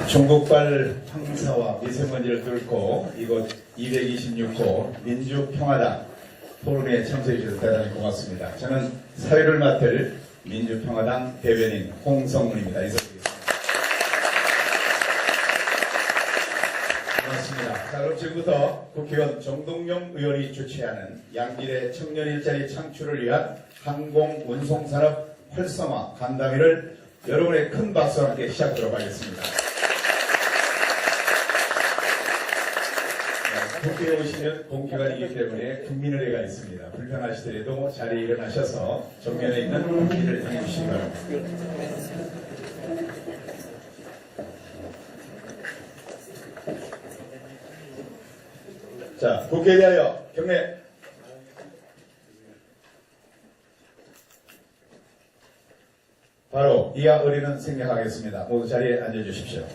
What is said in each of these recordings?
중국발 황사와 미세먼지를 뚫고 이곳 226호 민주평화당 포럼에 참석해 주셔서 대단히 고맙습니다. 저는 사회를 맡을 민주평화당 대변인 홍성문입니다. 인사드리겠습니다. 고맙습니다. 자, 그럼 지금부터 국회의원 정동영 의원이 주최하는 양질의 청년 일자리 창출을 위한 항공운송산업 활성화 간담회를 여러분의 큰 박수와 함께 시작하도록 하겠습니다. 국회에 오시면 공기관이기 때문에 국민의례가 있습니다. 불편하시더라도 자리에 일어나셔서 정면에 있는 국민을 향해 주시기 바랍니다. 자, 국회에 대하여 경례. 바로 이하 의례는 생략하겠습니다. 모두 자리에 앉아주십시오.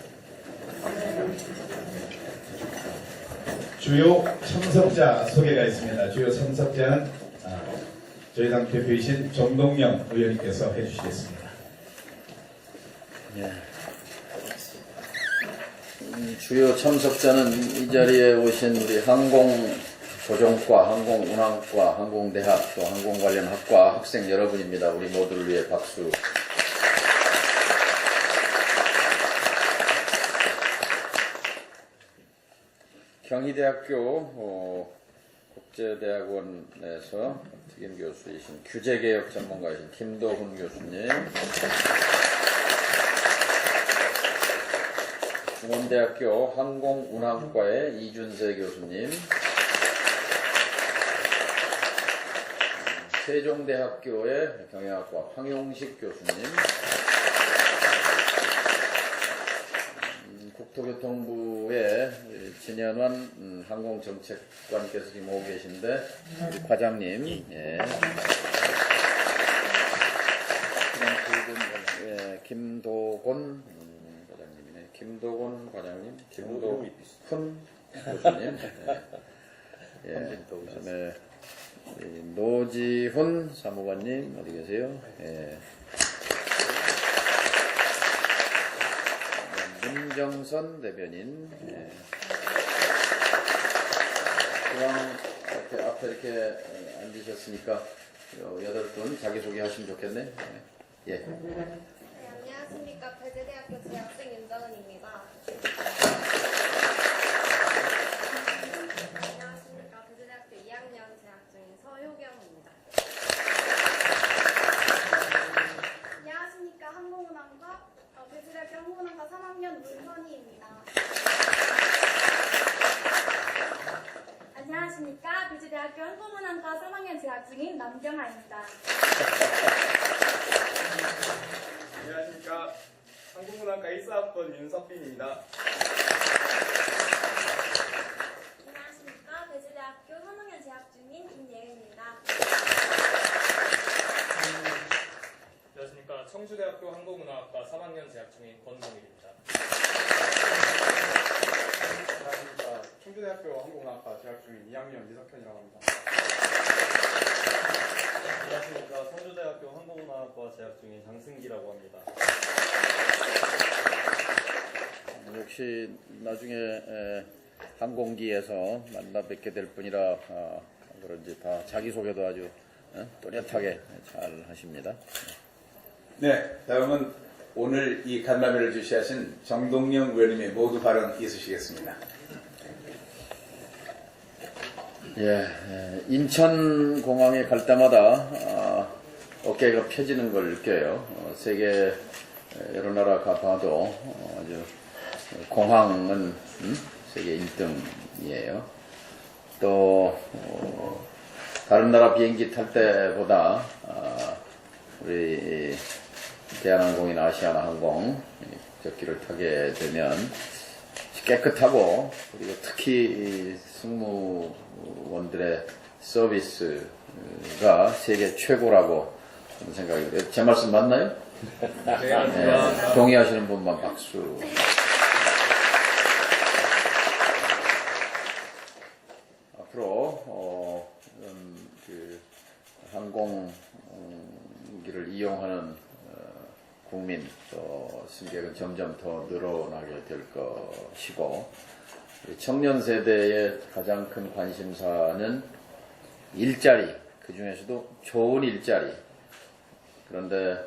주요 참석자 소개가 있습니다. 주요 참석자는 저희 당 대표이신 정동영 의원님께서 해주시겠습니다. 예. 주요 참석자는 이 자리에 오신 우리 항공조종과, 항공운항과, 항공대학, 또 항공 관련 학과 학생 여러분입니다. 우리 모두를 위해 박수. 경희대학교 국제대학원에서 특임교수이신 규제개혁 전문가이신 김도훈 교수님, 중원대학교 항공운항과의 이준세 교수님, 세종대학교의 경영학과 황용식 교수님, 국토교통부의 진현환 항공정책관께서 지금 오고 계신데, 우리 과장님, 예. 김도곤 과장님이네. 김도곤 과장님, 김도훈 교수님, 예. 그다음에 노지훈 사무관님 어디 계세요? 예. 문정선 대변인, 예. 이왕 이렇게 앞에 이렇게 앉으셨으니까 8분 자기소개 하시면 좋겠네. 예. 네, 안녕하십니까. 배재대학교 재학생 윤정은입니다. 안녕하십니까. 배재대학교 2학년 재학 중인 서효경입니다. 안녕하십니까. 항공운항과 배재대학교 항공운항과 3학년 문선희입니다. 안녕하십니까. 배재대학교 항공운항과 3학년 재학 중인 남경아입니다. 안녕하십니까. 항공운항과 1사학번 윤석빈입니다. 안녕하십니까. 배재대학교 3학년 재학 중인 김예은입니다. 안녕하십니까. 청주대학교 항공운항학과 3학년 재학 중인 권동일입니다. 안녕하십니까. 청주대학교 항공운항학과 재학 중인 2학년 이석현이라고 합니다. 안녕하십니까. 성주대학교 항공운항학과 재학 중인 장승기라고 합니다. 역시 나중에 항공기에서 만나 뵙게 될 분이라 그런지 다 자기소개도 아주 또렷하게 잘 하십니다. 네, 다음은 오늘 이 간담회를 주시하신 정동영 의원님의 모두 발언 있으시겠습니다. 예, 인천공항에 갈 때마다 어깨가 펴지는 걸 느껴요. 세계 여러 나라 가봐도 아주 공항은 세계 1등이에요. 또 다른 나라 비행기 탈 때보다 우리 대한항공이나 아시아나항공 국적기를 타게 되면 깨끗하고, 그리고 특히 승무원들의 서비스가 세계 최고라고 생각이 돼요. 제 말씀 맞나요? 네, 동의하시는 분만 박수. 앞으로 항공기를 이용하는 국민 또 승객은 점점 더 늘어나게 될 것이고 우리 청년 세대의 가장 큰 관심사는 일자리, 그 중에서도 좋은 일자리. 그런데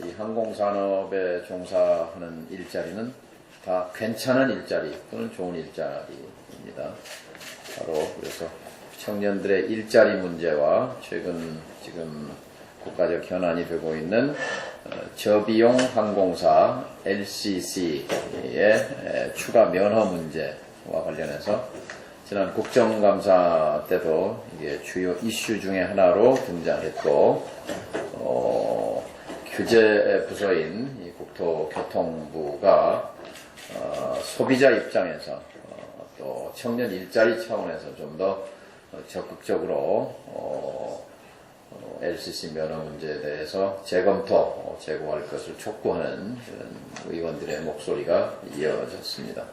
이 항공산업에 종사하는 일자리는 다 괜찮은 일자리 또는 좋은 일자리입니다. 바로 그래서 청년들의 일자리 문제와 최근 지금 국가적 현안이 되고 있는 저비용 항공사 LCC의 추가 면허 문제와 관련해서 지난 국정감사 때도 이게 주요 이슈 중에 하나로 등장했고 규제 부서인 이 국토교통부가 소비자 입장에서 또 청년 일자리 차원에서 좀 더 적극적으로 LCC 면허 문제에 대해서 재검토, 제고할 것을 촉구하는 그런 의원들의 목소리가 이어졌습니다.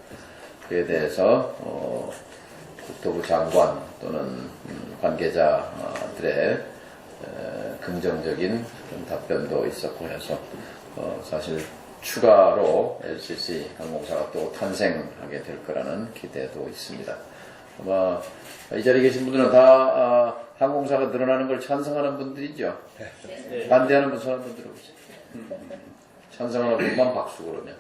그에 대해서 국토부 장관 또는 관계자들의 긍정적인 그런 답변도 있었고 해서 사실 추가로 LCC 항공사가 또 탄생하게 될 거라는 기대도 있습니다. 아마 이 자리에 계신 분들은 다 항공사가 늘어나는 걸 찬성하는 분들이죠. 네. 반대하는 분 손 한번 들어보세요. 찬성하는 분만 박수 그러면.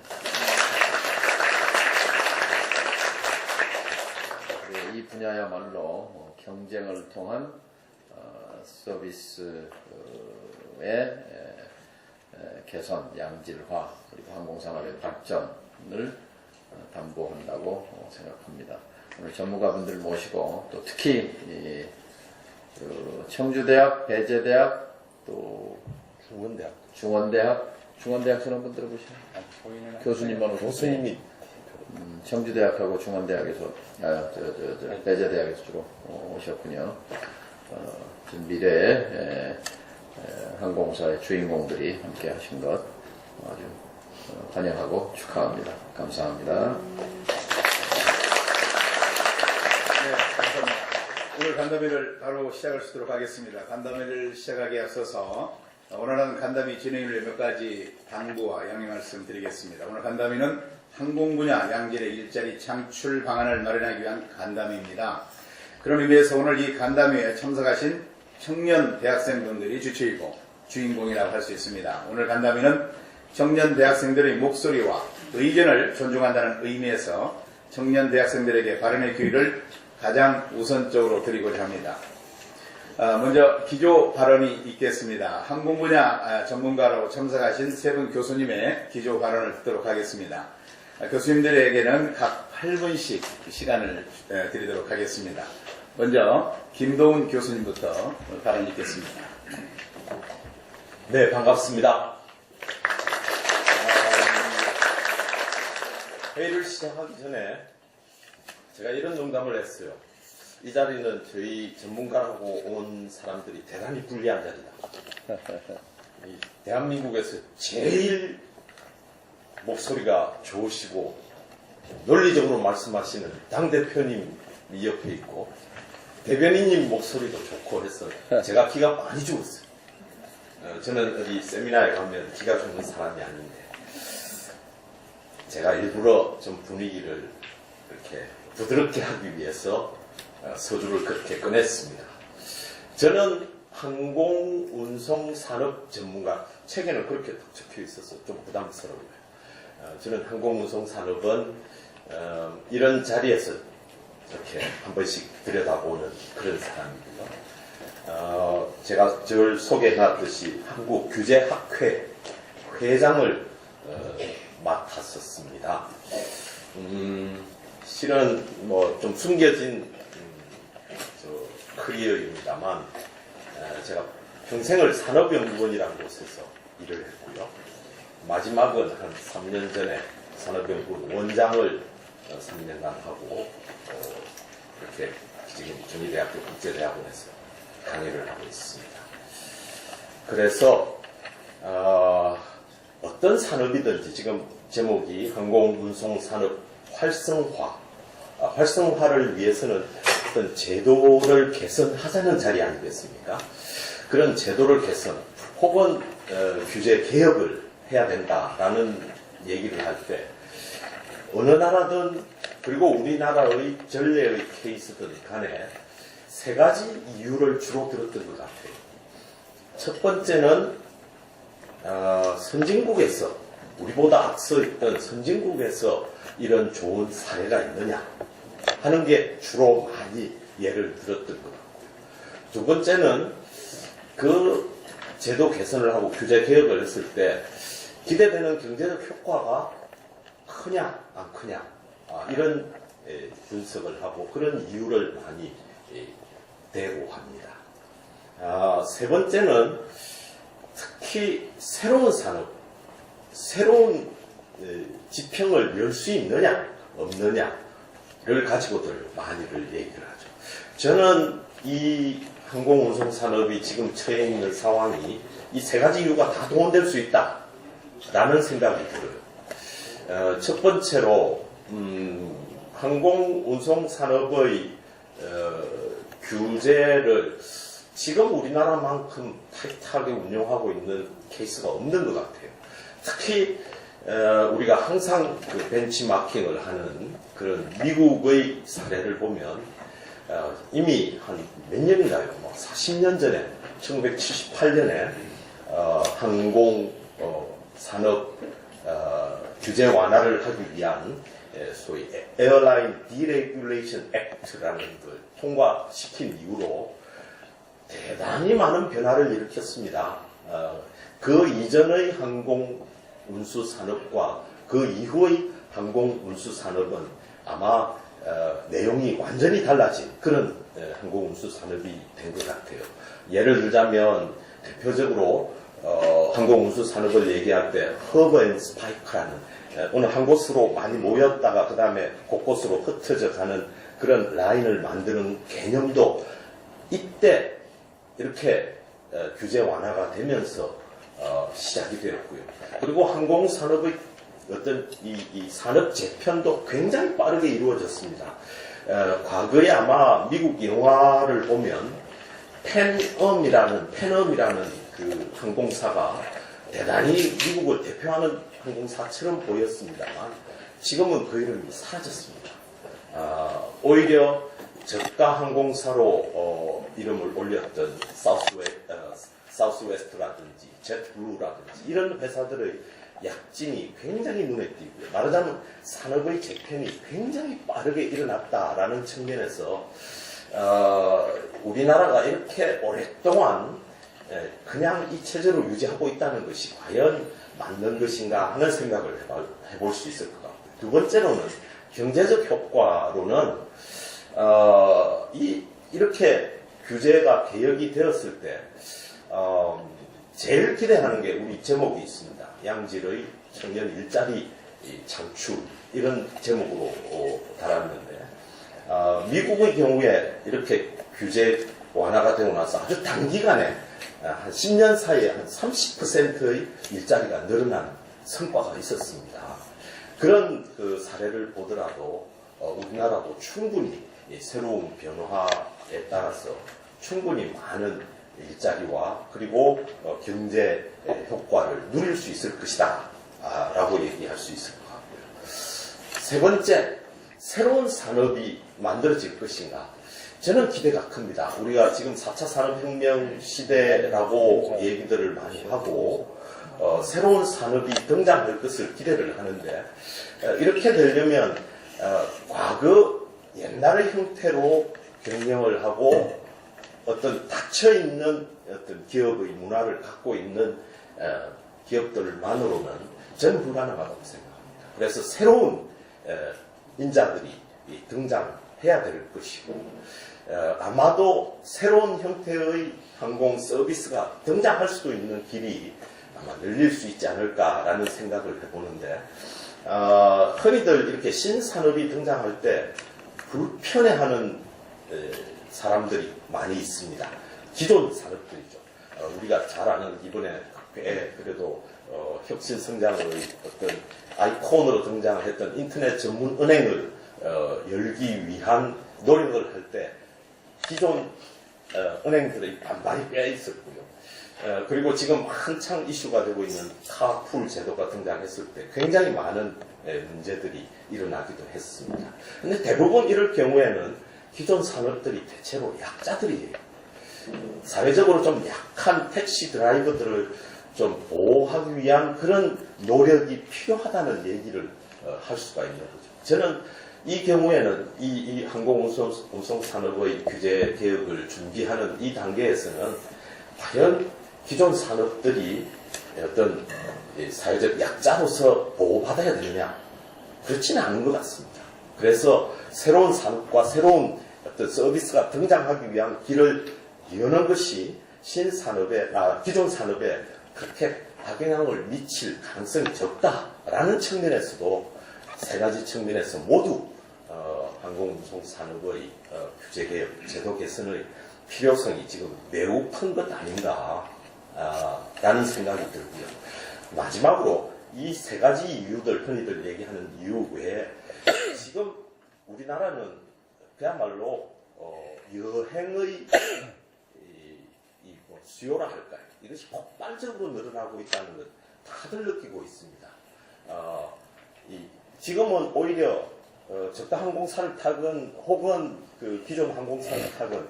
이 분야야말로 경쟁을 통한 서비스의 개선, 양질화 그리고 항공산업의 발전을 담보한다고 생각합니다. 오늘 전문가분들 모시고 또 특히 청주대학, 배재대학, 또 중원대학 손 한번 들어보시죠. 교수님만 오셨어요. 교수님이 청주대학하고 중원대학에서 배재대학에서 주로 오셨군요. 지금 미래의 항공사의 주인공들이 함께 하신 것 아주 환영하고 축하합니다. 감사합니다. 오늘 간담회를 바로 시작을 하도록 하겠습니다. 간담회를 시작하기에 앞서서 오늘은 간담회 진행을 위해 몇 가지 당부와 양해 말씀 드리겠습니다. 오늘 간담회는 항공 분야 양질의 일자리 창출 방안을 마련하기 위한 간담회입니다. 그런 의미에서 오늘 이 간담회에 참석하신 청년 대학생분들이 주체이고 주인공이라고 할 수 있습니다. 오늘 간담회는 청년 대학생들의 목소리와 의견을 존중한다는 의미에서 청년 대학생들에게 발언의 기회를 가장 우선적으로 드리고자 합니다. 먼저 기조 발언이 있겠습니다. 항공 분야 전문가로 참석하신 세 분 교수님의 기조 발언을 듣도록 하겠습니다. 교수님들에게는 각 8분씩 시간을 드리도록 하겠습니다. 먼저 김도훈 교수님부터 발언 있겠습니다. 네, 반갑습니다. 회의를 시작하기 전에 제가 이런 농담을 했어요. 이 자리는 저희 전문가라고 온 사람들이 대단히 불리한 자리다. 이 대한민국에서 제일 목소리가 좋으시고 논리적으로 말씀하시는 당대표님 옆에 있고 대변인님 목소리도 좋고 해서 제가 기가 많이 죽었어요. 저는 어디 세미나에 가면 기가 죽는 사람이 아닌데 제가 일부러 좀 분위기를 이렇게 부드럽게 하기 위해서 서두를 그렇게 꺼냈습니다. 저는 항공운송산업 전문가, 책에는 그렇게 딱 적혀 있어서 좀 부담스러워요. 저는 항공운송산업은 이런 자리에서 이렇게 한 번씩 들여다보는 그런 사람이고요. 제가 절 소개해놨듯이 한국규제학회 회장을 맡았었습니다. 실은 뭐 좀 숨겨진 커리어입니다만 제가 평생을 산업연구원이라는 곳에서 일을 했고요. 마지막은 한 3년 전에 산업연구원 원장을 3년간 하고 이렇게 지금 경희대학교 국제대학원에서 강의를 하고 있습니다. 그래서 어떤 산업이든지 지금 제목이 항공운송산업 활성화를 위해서는 어떤 제도를 개선하자는 자리 아니겠습니까? 그런 제도를 개선 혹은 규제 개혁을 해야 된다라는 얘기를 할 때 어느 나라든 그리고 우리나라의 전례의 케이스든 간에 세 가지 이유를 주로 들었던 것 같아요. 첫 번째는 선진국에서 우리보다 앞서 있던 선진국에서 이런 좋은 사례가 있느냐 하는 게 주로 많이 예를 들었던 것 같고요. 두 번째는 그 제도 개선을 하고 규제 개혁을 했을 때 기대되는 경제적 효과가 크냐 안 크냐 이런 분석을 하고 그런 이유를 많이 대고 합니다. 세 번째는 특히 새로운 산업, 새로운 지평을 열 수 있느냐 없느냐를 가지고들 많이들 얘기를 하죠. 저는 이 항공운송 산업이 지금 처해 있는 상황이 이 세 가지 이유가 다 동원될 수 있다라는 생각이 들어요. 첫 번째로 항공운송 산업의 규제를 지금 우리나라만큼 타이트하게 운영하고 있는 케이스가 없는 것 같아요. 특히 우리가 항상 그 벤치마킹을 하는 그런 미국의 사례를 보면 이미 한 몇 년인가요? 40년 전에 1978년에 항공 산업 규제 완화를 하기 위한 소위 Airline Deregulation Act라는 걸 통과시킨 이후로 대단히 많은 변화를 일으켰습니다. 그 이전의 항공 운수 산업과 그 이후의 항공 운수 산업은 아마 내용이 완전히 달라진 그런 항공 운수 산업이 된 것 같아요. 예를 들자면 대표적으로 항공 운수 산업을 얘기할 때 허브 앤 스파이크라는 어느 한 곳으로 많이 모였다가 그 다음에 곳곳으로 흩어져 가는 그런 라인을 만드는 개념도 이때 이렇게 규제 완화가 되면서 시작이 되었고요. 그리고 항공산업의 어떤 이 산업 재편도 굉장히 빠르게 이루어졌습니다. 과거에 아마 미국 영화를 보면 팬엄이라는 그 항공사가 대단히 미국을 대표하는 항공사처럼 보였습니다만 지금은 그 이름이 사라졌습니다. 오히려 저가 항공사로 이름을 올렸던 사우스웨스트라든지 제트블루라든지 이런 회사들의 약진이 굉장히 눈에 띄고요. 말하자면 산업의 재편이 굉장히 빠르게 일어났다라는 측면에서 우리나라가 이렇게 오랫동안 그냥 이 체제로 유지하고 있다는 것이 과연 맞는 것인가 하는 생각을 해볼 수 있을 것 같고요. 두 번째로는 경제적 효과로는 이렇게 규제가 개혁이 되었을 때 제일 기대하는 게 우리 제목이 있습니다. 양질의 청년 일자리 창출 이런 제목으로 달았는데 미국의 경우에 이렇게 규제 완화가 되고 나서 아주 단기간에 한 10년 사이에 한 30%의 일자리가 늘어난 성과가 있었습니다. 그런 그 사례를 보더라도 우리나라도 충분히 새로운 변화에 따라서 충분히 많은 일자리와 그리고 경제 효과를 누릴 수 있을 것이다 라고 얘기할 수 있을 것 같고요. 세 번째, 새로운 산업이 만들어질 것인가? 저는 기대가 큽니다. 우리가 지금 4차 산업혁명 시대라고 얘기들을 많이 하고 새로운 산업이 등장할 것을 기대를 하는데 이렇게 되려면 과거 옛날의 형태로 경영을 하고 어떤 닫혀있는 어떤 기업의 문화를 갖고 있는 기업들만으로는 저는 불가능하다고 생각합니다. 그래서 새로운 인자들이 등장해야 될 것이고 아마도 새로운 형태의 항공 서비스가 등장할 수도 있는 길이 아마 열릴 수 있지 않을까라는 생각을 해보는데 흔히들 이렇게 신산업이 등장할 때 불편해하는 사람들이 많이 있습니다. 기존 산업들이죠. 우리가 잘 아는 이번에 꽤 그래도 혁신 성장의 어떤 아이콘으로 등장을 했던 인터넷 전문 은행을 열기 위한 노력을 할 때 기존 은행들의 반발이 꽤 있었고요. 그리고 지금 한창 이슈가 되고 있는 카풀 제도가 등장했을 때 굉장히 많은 문제들이 일어나기도 했습니다. 근데 대부분 이럴 경우에는 기존 산업들이 대체로 약자들이에요. 사회적으로 좀 약한 택시 드라이버들을 좀 보호하기 위한 그런 노력이 필요하다는 얘기를 할 수가 있는 거죠. 저는 이 경우에는 이 항공운송 산업의 규제 개혁을 준비하는 이 단계에서는 과연 기존 산업들이 어떤 사회적 약자로서 보호받아야 되느냐? 그렇지는 않은 것 같습니다. 그래서 새로운 산업과 새로운 어떤 서비스가 등장하기 위한 길을 여는 것이 기존 산업에 그렇게 악영향을 미칠 가능성이 적다라는 측면에서도 세 가지 측면에서 모두 항공운송 산업의 규제 개혁, 제도 개선의 필요성이 지금 매우 큰 것 아닌가 라는 생각이 들고요. 마지막으로 이 세 가지 이유들, 흔히들 얘기하는 이유 외에 지금 우리나라는 그야말로 여행의 수요라 할까요? 이것이 폭발적으로 늘어나고 있다는 걸 다들 느끼고 있습니다. 지금은 오히려 적다 항공사를 타건 혹은 그 기존 항공사를 타건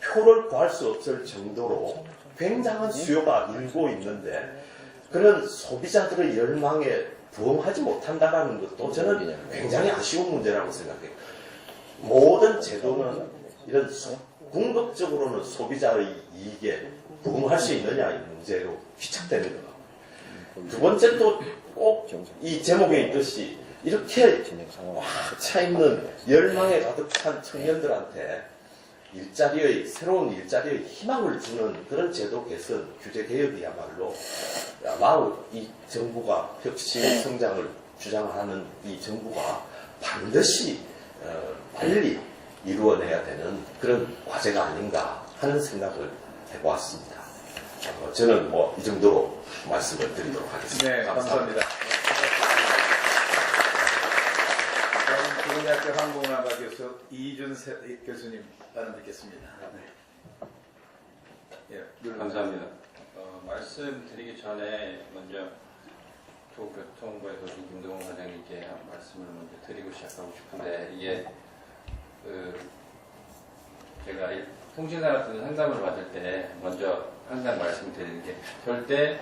표를 구할 수 없을 정도로 굉장한 수요가 일고 있는데 그런 소비자들의 열망에 부응하지 못한다는 것도 저는 굉장히 아쉬운 문제라고 생각해요. 모든 제도는 이런 궁극적으로는 소비자의 이익에 부응할 수 있느냐의 문제로 귀착되는 것 같고 두 번째 또 꼭 이 제목에 있듯이 이렇게 꽉 차있는 열망에 가득한 청년들한테 새로운 일자리의 희망을 주는 그런 제도 개선, 규제 개혁이야말로 아마 이 정부가 혁신 성장을 주장하는 이 정부가 반드시 빨리 이루어내야 되는 그런 과제가 아닌가 하는 생각을 해보았습니다. 저는 이 정도로 말씀을 드리도록 하겠습니다. 네, 감사합니다. 다음 고등대학교 항공운항과 교수 이준 교수님 발언 듣겠습니다. 예, 감사합니다. 말씀드리기 전에 먼저 도교통부에서 김동훈 과장님께 말씀을 먼저 드리고 시작하고 싶은데 이게 제가 통신사 같은 상담을 받을 때 먼저 항상 말씀드리는 게 절대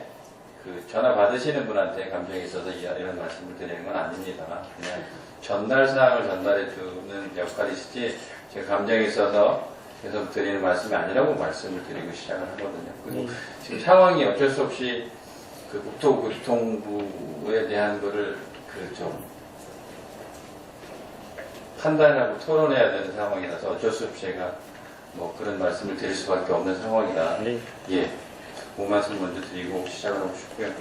전화 받으시는 분한테 감정이 있어서 이런 말씀을 드리는 건 아닙니다. 그냥 전달 사항을 전달해 주는 역할이시지 제가 감정이 있어서 계속 드리는 말씀이 아니라고 말씀을 드리고 시작을 하거든요. 그리고 지금 상황이 어쩔 수 없이 국토교통부에 대한 거를 좀 판단하고 토론해야 되는 상황이라서 어쩔 수 없이 제가 그런 말씀을 드릴 수밖에 없는 상황이라 예, 그 말씀 먼저 드리고 시작을 하고 싶고요.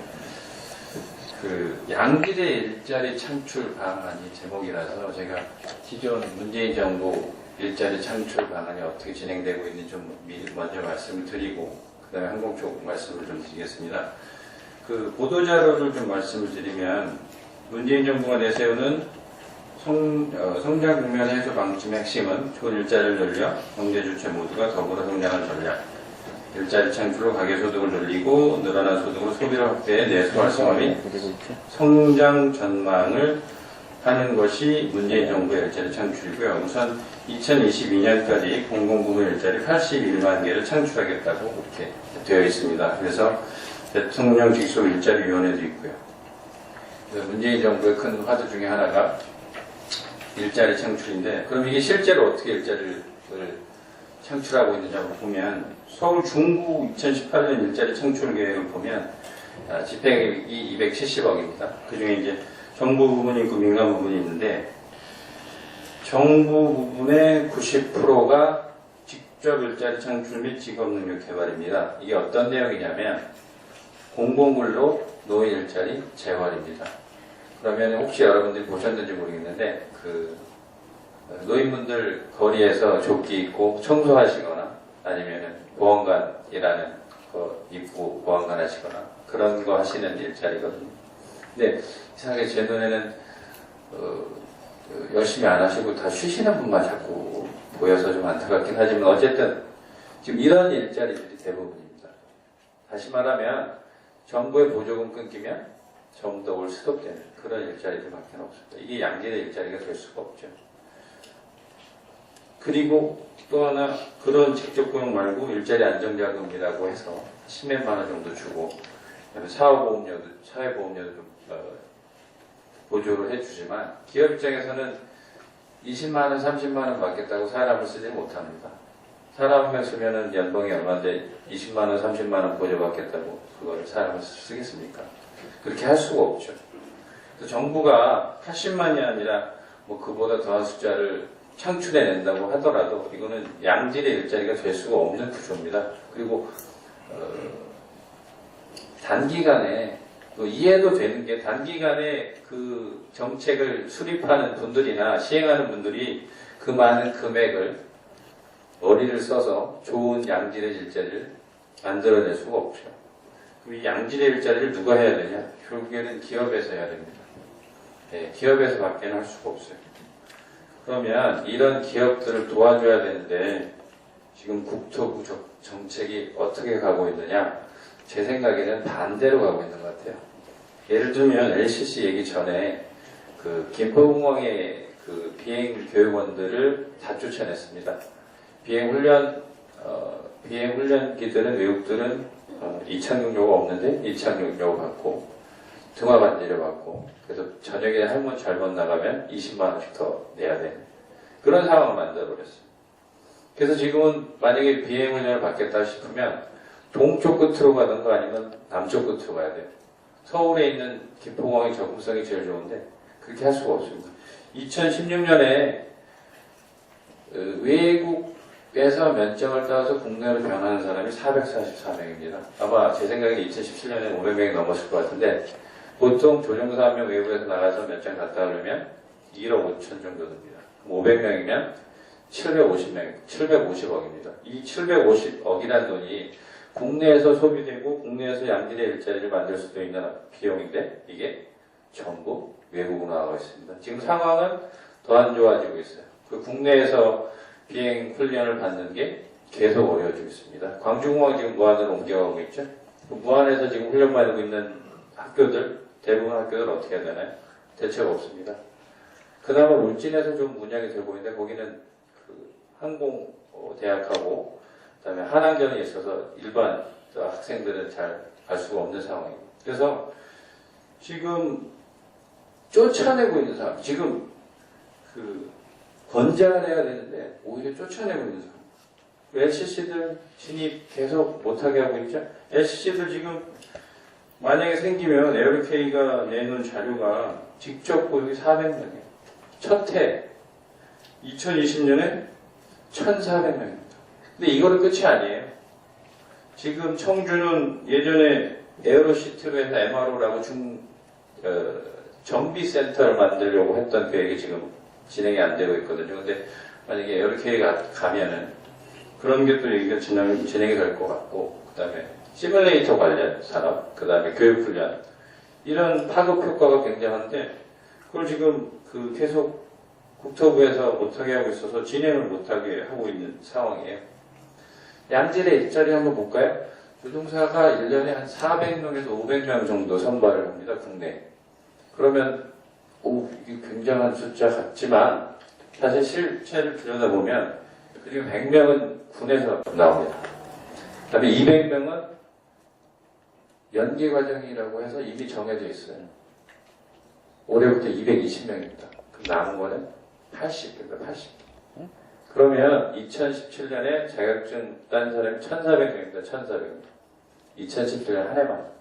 양질의 일자리 창출 방안이 제목이라서 제가 기존 문재인 정부 일자리 창출 방안이 어떻게 진행되고 있는지 좀 먼저 말씀을 드리고 그 다음에 항공 쪽 말씀을 좀 드리겠습니다. 보도자료를 좀 말씀을 드리면 문재인 정부가 내세우는 성장 국면 해소 방침의 핵심은 좋은 일자리를 늘려 경제 주체 모두가 더불어 성장하는 전략, 일자리 창출로 가계소득을 늘리고 늘어난 소득으로 소비를 확대해 내수 활성화 및 성장 전망을 하는 것이 문재인 정부의 일자리 창출이고요. 우선 2022년까지 공공부문 일자리 81만 개를 창출하겠다고 이렇게 되어 있습니다. 그래서 대통령 직속 일자리위원회도 있고요. 문재인 정부의 큰 화두 중에 하나가 일자리 창출인데 그럼 이게 실제로 어떻게 일자리를 창출하고 있는지 한번 보면 서울 중구 2018년 일자리 창출 계획을 보면 집행액이 270억입니다. 그 중에 이제 정부 부분이 있고 민간 부분이 있는데 정부 부분의 90%가 직접 일자리 창출 및 직업 능력 개발입니다. 이게 어떤 내용이냐면 공공근로 노인 일자리 재활입니다. 그러면 혹시 여러분들이 보셨는지 모르겠는데 노인분들 거리에서 조끼 입고 청소하시거나 아니면 보안관이라는 거 입고 보안관 하시거나 그런 거 하시는 일자리거든요. 근데 이상하게 제 눈에는 열심히 안 하시고 다 쉬시는 분만 자꾸 보여서 좀 안타깝긴 하지만 어쨌든 지금 이런 일자리들이 대부분입니다. 다시 말하면 정부의 보조금 끊기면 전부 다 올 스톱되는 그런 일자리들밖에 없습니다. 이게 양질의 일자리가 될 수가 없죠. 그리고 또 하나 그런 직접 고용 말고 일자리 안정자금이라고 해서 10몇만 원 정도 주고 그다음에 사회보험료도 좀 보조를 해주지만 기업 입장에서는 20만 원, 30만 원 받겠다고 사람을 쓰지 못합니다. 사람 한 명 쓰면은 연봉이 얼마인데 20만 원, 30만 원 보조받겠다고 그거를 사람을 쓰겠습니까? 그렇게 할 수가 없죠. 그래서 정부가 80만이 아니라 뭐 그보다 더한 숫자를 창출해낸다고 하더라도 이거는 양질의 일자리가 될 수가 없는 구조입니다. 그리고 단기간에 또 이해도 되는 게 단기간에 그 정책을 수립하는 분들이나 시행하는 분들이 그 많은 금액을 머리를 써서 좋은 양질의 일자리를 만들어낼 수가 없죠. 그럼 이 양질의 일자리를 누가 해야 되냐? 결국에는 기업에서 해야 됩니다. 네, 기업에서 밖에는 할 수가 없어요. 그러면 이런 기업들을 도와줘야 되는데 지금 국토부 정책이 어떻게 가고 있느냐? 제 생각에는 반대로 가고 있는 것 같아요. 예를 들면 LCC 얘기 전에 그 김포공항의 그 비행 교육원들을 다 쫓아냈습니다. 비행훈련기들은 외국들은 이착륙료가 없는데 이착륙료 받고 등하반지를 받고 그래서 저녁에 할머니 잘못 나가면 20만 원씩 더 내야 되는 그런 상황을 만들어버렸어요. 그래서 지금은 만약에 비행훈련을 받겠다 싶으면 동쪽 끝으로 가든가 아니면 남쪽 끝으로 가야 돼요. 서울에 있는 김포공항의 접근성이 제일 좋은데 그렇게 할 수가 없습니다. 2016년에 외국에서 면접을 따서 국내로 변하는 사람이 444명입니다. 아마 제 생각에 2017년에 500명이 넘었을 것 같은데 보통 조종사 한 명 외국에서 나가서 면접 갔다 오려면 1억 5천 정도 듭니다. 500명이면 750억입니다. 이 750억이라는 돈이 국내에서 소비되고 국내에서 양질의 일자리를 만들 수도 있는 비용인데 이게 전부 외국으로 나가고 있습니다. 지금 상황은 더 안 좋아지고 있어요. 그 국내에서 비행 훈련을 받는 게 계속 어려워지고 있습니다. 광주공항 지금 무안으로 옮겨가고 있죠. 그 무안에서 지금 훈련 받고 있는 학교들 대부분 학교들 어떻게 해야 되나요? 대책 없습니다. 그나마 울진에서 좀 운영이 되고 있는데 거기는 그 항공대학하고 그다음에 한항전에 있어서 일반 학생들은 잘 갈 수가 없는 상황입니다. 그래서 지금 쫓아내고 있는 상황, 지금 그 권장을 해야 되는데 오히려 쫓아내고 있는 상황. LCC들 진입 계속 못하게 하고 있죠. LCC들 지금 만약에 생기면 에어로K가 내놓은 자료가 직접 고용이 400명이에요. 첫 해 2020년에 1,400명입니다. 근데 이거는 끝이 아니에요. 지금 청주는 예전에 에어로시티로 해서 MRO라고 정비센터를 만들려고 했던 계획이 지금 진행이 안 되고 있거든요. 근데 만약에 에어로K가 가면은 그런 게 또 얘기가 진행이 될 것 같고, 그 다음에 시뮬레이터 관련 산업, 그 다음에 교육훈련, 이런 파급 효과가 굉장한데, 그걸 지금 그 계속 국토부에서 못하게 하고 있어서 진행을 못하게 하고 있는 상황이에요. 양질의 일자리 한번 볼까요? 조종사가 1년에 한 400명에서 500명 정도 선발을 합니다, 국내. 그러면, 이게 굉장한 숫자 같지만, 사실 실체를 들여다보면, 그리고 100명은 군에서 나옵니다. 그 다음에 200명은 연계 과정이라고 해서 이미 정해져 있어요. 올해부터 220명입니다. 그럼 남은 거는 80입니다. 80. 그러면 2017년에 자격증 딴 사람이 1,400명입니다. 1,400명. 2017년 한 해만.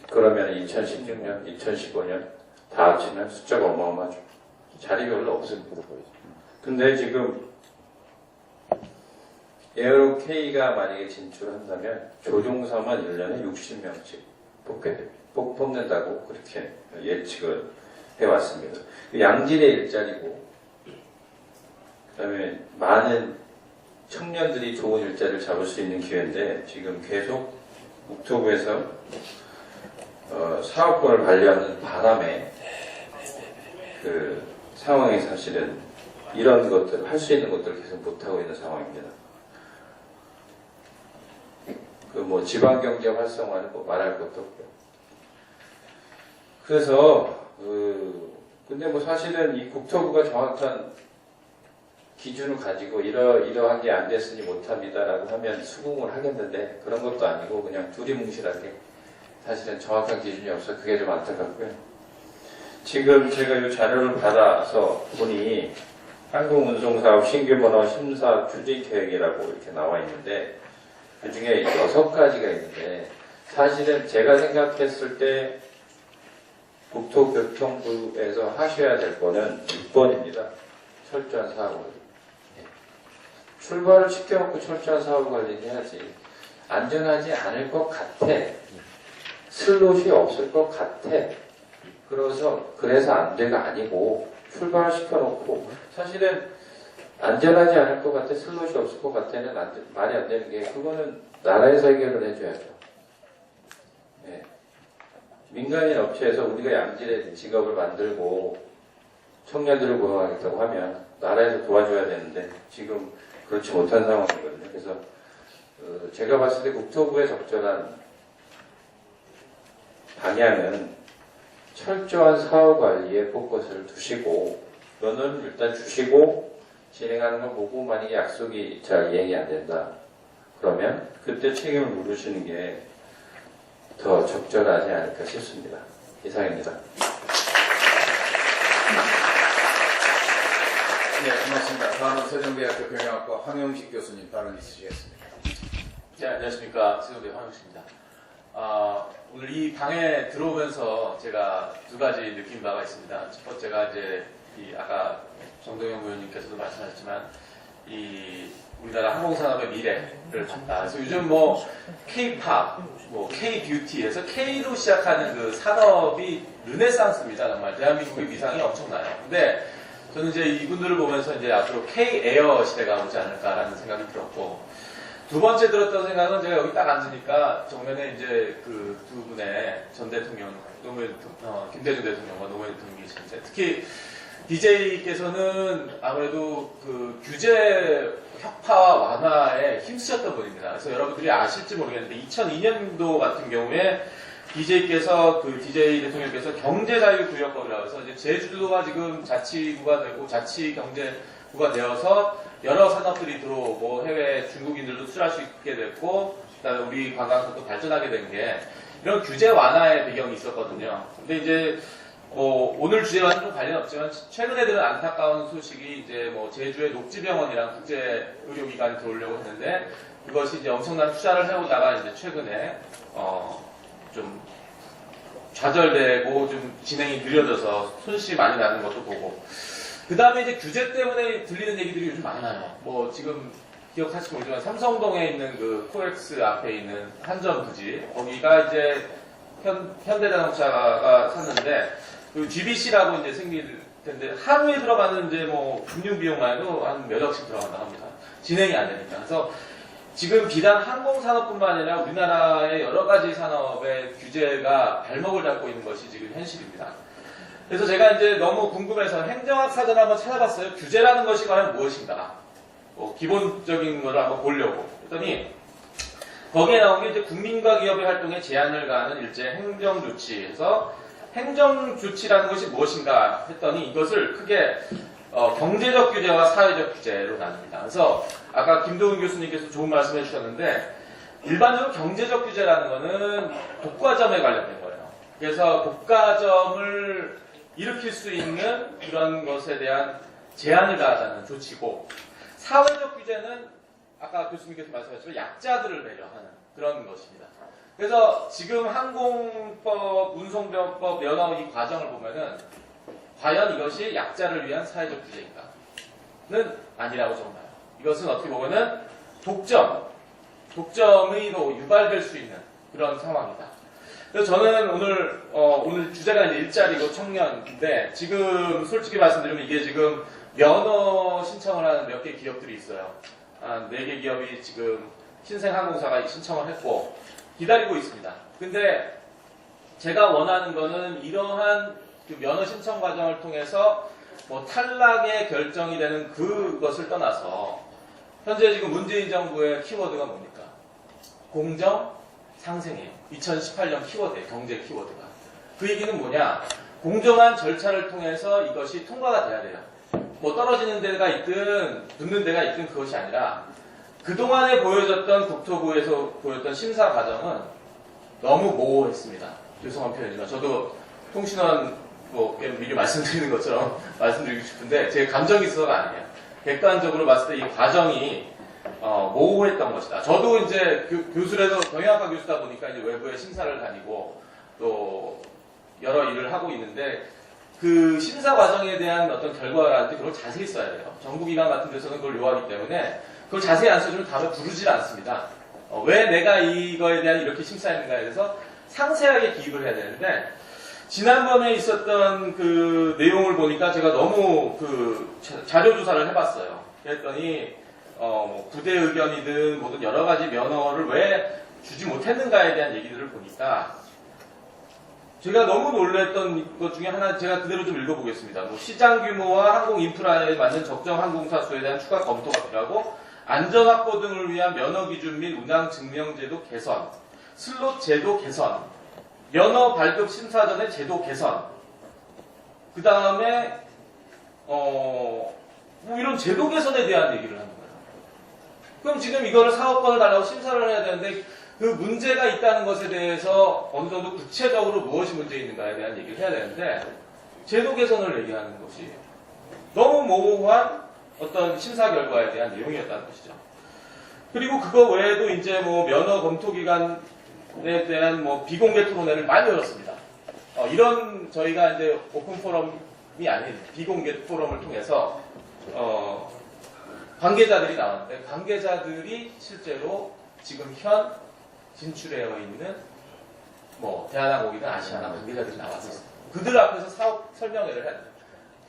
그러면 2016년, 2015년 다 합치면 숫자가 어마어마하죠. 자리 별로 없습니다. 근데 지금 에어로K가 만약에 진출한다면 조종사만 1년에 60명씩 뽑는다고 그렇게 예측을 해왔습니다. 양질의 일자리고 그 다음에 많은 청년들이 좋은 일자리를 잡을 수 있는 기회인데 지금 계속 국토부에서 사업권을 관리하는 바람에 그 상황이 사실은 이런 것들, 할 수 있는 것들을 계속 못하고 있는 상황입니다. 뭐 지방경제 활성화는 뭐 말할 것도 없고요. 그래서 근데 뭐 사실은 이 국토부가 정확한 기준을 가지고 이러한 게 안 됐으니 못합니다라고 하면 수긍을 하겠는데 그런 것도 아니고 그냥 두리뭉실하게 사실은 정확한 기준이 없어서 그게 좀 안타깝고요. 지금 제가 이 자료를 받아서 보니 항공운송사업 신규번호 심사 추진계획이라고 이렇게 나와 있는데 그 중에 6가지가 있는데 사실은 제가 생각했을 때 국토교통부에서 하셔야 될 거는 6번입니다. 철저한 사업 관리. 출발을 시켜놓고 철저한 사업 관리를 해야지. 안전하지 않을 것 같아. 슬롯이 없을 것 같아. 그래서 안 돼가 아니고 출발을 시켜놓고 사실은 안전하지 않을 것 같아, 슬롯이 없을 것 같아는 말이 안 되는 게 그거는 나라에서 해결을 해줘야죠. 네. 민간인 업체에서 우리가 양질의 직업을 만들고 청년들을 고용하겠다고 하면 나라에서 도와줘야 되는데 지금 그렇지 못한 상황이거든요. 그래서 제가 봤을 때 국토부의 적절한 방향은 철저한 사업 관리에 포커스를 두시고 면은 일단 주시고 진행하는 걸 보고 만약에 약속이 잘 이행이 안 된다 그러면 그때 책임을 물으시는 게 더 적절하지 않을까 싶습니다. 이상입니다. 네, 고맙습니다. 다음은 세종대학교 경영학과 황영식 교수님 발언 있으시겠습니다. 네, 안녕하십니까. 세종대 황영식입니다. 오늘 이 방에 들어오면서 제가 2가지 느낀 바가 있습니다. 첫 번째가 이제 아까 정동영 의원님께서도 말씀하셨지만 우리나라 항공산업의 미래를 봤다. 그래서 요즘 뭐 K-팝, 뭐 K-뷰티에서 K로 시작하는 그 산업이 르네상스입니다. 정말 대한민국의 위상이 엄청나요. 근데 저는 이제 이분들을 보면서 이제 앞으로 K-에어 시대가 오지 않을까라는 생각이 들었고, 2번째 들었던 생각은 제가 여기 딱 앉으니까 정면에 이제 그 2분의 전 대통령, 김대중 대통령과 노무현 대통령이 계시는데 특히 DJ께서는 아무래도 그 규제 혁파와 완화에 힘쓰셨던 분입니다. 그래서 여러분들이 아실지 모르겠는데 2002년도 같은 경우에 DJ 대통령께서 경제자유구역법이라고 해서 이제 제주도가 지금 자치구가 되고 자치경제구가 되어서 여러 산업들이 들어오고 해외 중국인들도 수출할 수 있게 됐고 그다음에 우리 관광도 발전하게 된 게 이런 규제 완화의 배경이 있었거든요. 근데 이제 오늘 주제와는 좀 관련 없지만 최근에 들은 안타까운 소식이 이제 제주의 녹지병원이랑 국제의료기관이 들어오려고 했는데 그것이 이제 엄청난 투자를 해오다가 이제 최근에 좀 좌절되고 좀 진행이 느려져서 손실이 많이 나는 것도 보고 그 다음에 이제 규제 때문에 들리는 얘기들이 요즘 많아요. 지금 기억하실지 모르지만 삼성동에 있는 그 코엑스 앞에 있는 한전 부지 거기가 이제 현대자동차가 샀는데 그 GBC라고 이제 생길 텐데 하루에 들어가는 이제 금융 비용만 해도 한 몇 억씩 들어간다고 합니다. 진행이 안 되니까. 그래서 지금 비단 항공산업뿐만 아니라 우리나라의 여러 가지 산업의 규제가 발목을 잡고 있는 것이 지금 현실입니다. 그래서 제가 이제 너무 궁금해서 행정학 사전을 한번 찾아봤어요. 규제라는 것이 과연 무엇인가? 기본적인 것을 한번 보려고 했더니 거기에 나온 게 이제 국민과 기업의 활동에 제한을 가하는 일제 행정조치에서 행정조치라는 것이 무엇인가 했더니 이것을 크게 경제적 규제와 사회적 규제로 나눕니다. 그래서 아까 김도훈 교수님께서 좋은 말씀 해주셨는데 일반적으로 경제적 규제라는 것은 독과점에 관련된 거예요. 그래서 독과점을 일으킬 수 있는 그런 것에 대한 제한을 가하자는 조치고 사회적 규제는 아까 교수님께서 말씀하셨지만 약자들을 배려하는 그런 것입니다. 그래서 지금 항공법, 운송병법, 면허 이 과정을 보면은 과연 이것이 약자를 위한 사회적 규제인가는 아니라고 저는 봐요. 이것은 어떻게 보면은 독점의 유발될 수 있는 그런 상황이다. 그래서 저는 오늘 주제가 이제 일자리고 청년인데 지금 솔직히 말씀드리면 이게 지금 면허 신청을 하는 몇 개 기업들이 있어요. 한 4개 기업이 지금 신생항공사가 신청을 했고 기다리고 있습니다. 근데 제가 원하는 거는 이러한 그 면허 신청 과정을 통해서 탈락의 결정이 되는 그것을 떠나서 현재 지금 문재인 정부의 키워드가 뭡니까? 공정, 상생해요. 2018년 키워드예요. 경제 키워드가. 그 얘기는 뭐냐? 공정한 절차를 통해서 이것이 통과가 돼야 돼요. 뭐 떨어지는 데가 있든 붙는 데가 있든 그것이 아니라 그동안에 보여졌던 국토부에서 보였던 심사 과정은 너무 모호했습니다. 죄송한 표현이지만 저도 통신원 뭐 미리 말씀드리는 것처럼 말씀드리고 싶은데 제 감정이 있어서가 아니에요. 객관적으로 봤을 때 이 과정이 모호했던 것이다. 저도 이제 교수라서 경영학과 교수다 보니까 이제 외부에 심사를 다니고 또 여러 일을 하고 있는데 그 심사 과정에 대한 어떤 결과라든지 그걸 자세히 써야 돼요. 정부기관 같은 데서는 그걸 요하기 때문에 그걸 자세히 안 써주면 답을 부르질 않습니다. 왜 내가 이거에 대한 이렇게 심사했는가에 대해서 상세하게 기입을 해야 되는데 지난번에 있었던 그 내용을 보니까 제가 너무 그 자료조사를 해봤어요. 그랬더니 뭐 부대 의견이든 뭐든 여러 가지 면허를 왜 주지 못했는가에 대한 얘기들을 보니까 제가 너무 놀랐던 것 중에 하나 제가 그대로 좀 읽어보겠습니다. 뭐 시장 규모와 항공 인프라에 맞는 적정 항공사 수에 대한 추가 검토가 필요하고 안전 확보 등을 위한 면허 기준 및 운항 증명제도 개선, 슬롯 제도 개선, 면허 발급 심사 전의 제도 개선, 그 다음에 뭐 이런 제도 개선에 대한 얘기를 하는 거예요. 그럼 지금 이거를 사업권을 달라고 심사를 해야 되는데 그 문제가 있다는 것에 대해서 어느 정도 구체적으로 무엇이 문제 있는가에 대한 얘기를 해야 되는데 제도 개선을 얘기하는 것이 너무 모호한 어떤 심사 결과에 대한 내용이었다는 것이죠. 그리고 그거 외에도 이제 뭐 면허 검토 기간에 대한 뭐 비공개 토론회를 많이 열었습니다. 이런 저희가 이제 오픈 포럼이 아닌 비공개 포럼을 통해서 관계자들이 나왔는데 관계자들이 실제로 지금 현 진출되어 있는 뭐 대한항공이든 아시아나 관계자들이 나왔어요. 그들 앞에서 사업 설명회를 해야 돼요.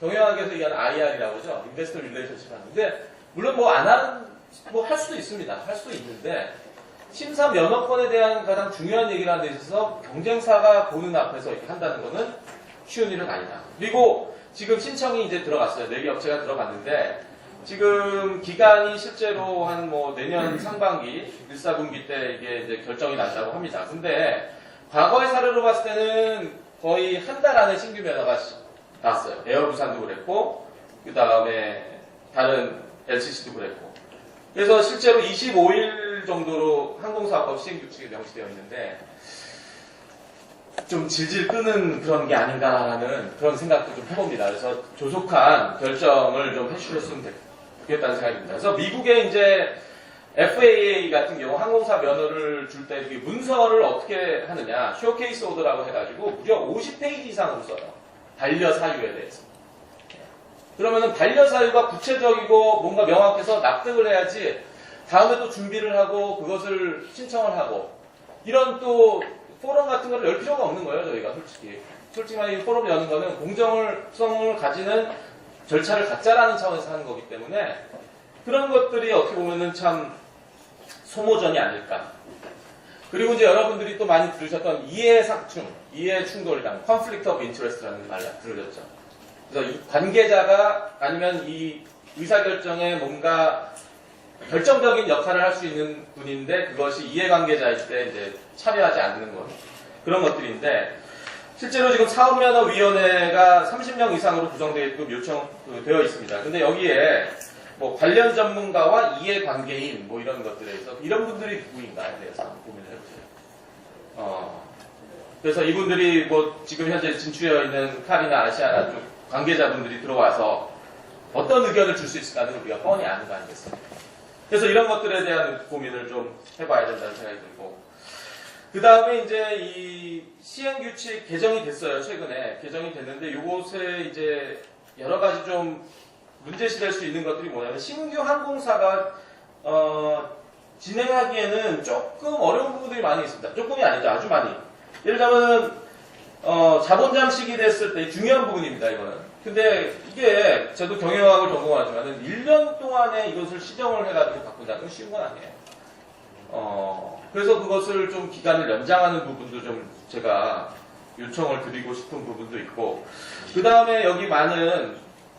경영학에서 얘기하는 IR이라고 하죠. 인베스터 릴레이션십 하는데 물론 뭐 안 하는 뭐 할 수도 있습니다. 할 수도 있는데 심사 면허권에 대한 가장 중요한 얘기를 하는 데 있어서 경쟁사가 보는 앞에서 이렇게 한다는 것은 쉬운 일은 아니다. 그리고 지금 신청이 이제 들어갔어요. 4개 업체가 들어갔는데 지금 기간이 실제로 한 뭐 내년 상반기 1, 4분기 때 이게 이제 결정이 난다고 합니다. 근데 과거의 사례로 봤을 때는 거의 한 달 안에 신규 면허가 나왔어요. 에어부산도 그랬고 그 다음에 다른 LCC도 그랬고 그래서 실제로 25일 정도로 항공사업법 시행규칙에 명시되어 있는데 좀 질질 끄는 그런 게 아닌가라는 그런 생각도 좀 해봅니다. 그래서 조속한 결정을 좀 해주셨으면 좋겠다는 생각이 듭니다. 그래서 미국의 이제 FAA 같은 경우 항공사 면허를 줄 때 문서를 어떻게 하느냐 쇼케이스 오더라고 해가지고 무려 50페이지 이상으로 써요. 반려 사유에 대해서. 그러면은 반려 사유가 구체적이고 뭔가 명확해서 납득을 해야지 다음에 또 준비를 하고 그것을 신청을 하고 이런 또 포럼 같은 걸 열 필요가 없는 거예요. 저희가 솔직히 이 포럼 여는 거는 공정성을 가지는 절차를 갖자라는 차원에서 하는 거기 때문에 그런 것들이 어떻게 보면은 참 소모전이 아닐까. 그리고 이제 여러분들이 또 많이 들으셨던 이해상충, 이해충돌당, conflict of interest라는 말 들으셨죠. 그래서 이 관계자가 아니면 이 의사결정에 뭔가 결정적인 역할을 할 수 있는 분인데 그것이 이해관계자일 때 이제 참여하지 않는 것 그런 것들인데 실제로 지금 사업면허위원회가 30명 이상으로 구성되게끔 요청되어 있습니다. 근데 여기에 뭐 관련 전문가와 이해관계인 뭐 이런 것들에 있어서 이런 분들이 누구인가에 대해서 한번 고민을 해보세요. 그래서 이분들이 뭐 지금 현재 진출되어 있는 칼이나 아시아나 쪽 관계자분들이 들어와서 어떤 의견을 줄 수 있을까는 우리가 뻔히 아는 거 아니겠습니까? 그래서 이런 것들에 대한 고민을 좀 해봐야 된다는 생각이 들고 그 다음에 이제 이 시행규칙 개정이 됐어요. 최근에 개정이 됐는데 이곳에 이제 여러 가지 좀 문제시될 수 있는 것들이 뭐냐면 신규 항공사가 진행하기에는 조금 어려운 부분들이 많이 있습니다. 조금이 아니죠. 아주 많이. 예를 들자면 자본 잠식이 됐을 때 중요한 부분입니다. 이거는. 근데 이게 저도 경영학을 전공하지만 1년 동안에 이것을 시정을 해가지고 바꾼다는 건 쉬운 건 아니에요. 그래서 그것을 좀 기간을 연장하는 부분도 좀 제가 요청을 드리고 싶은 부분도 있고 그 다음에 여기 많은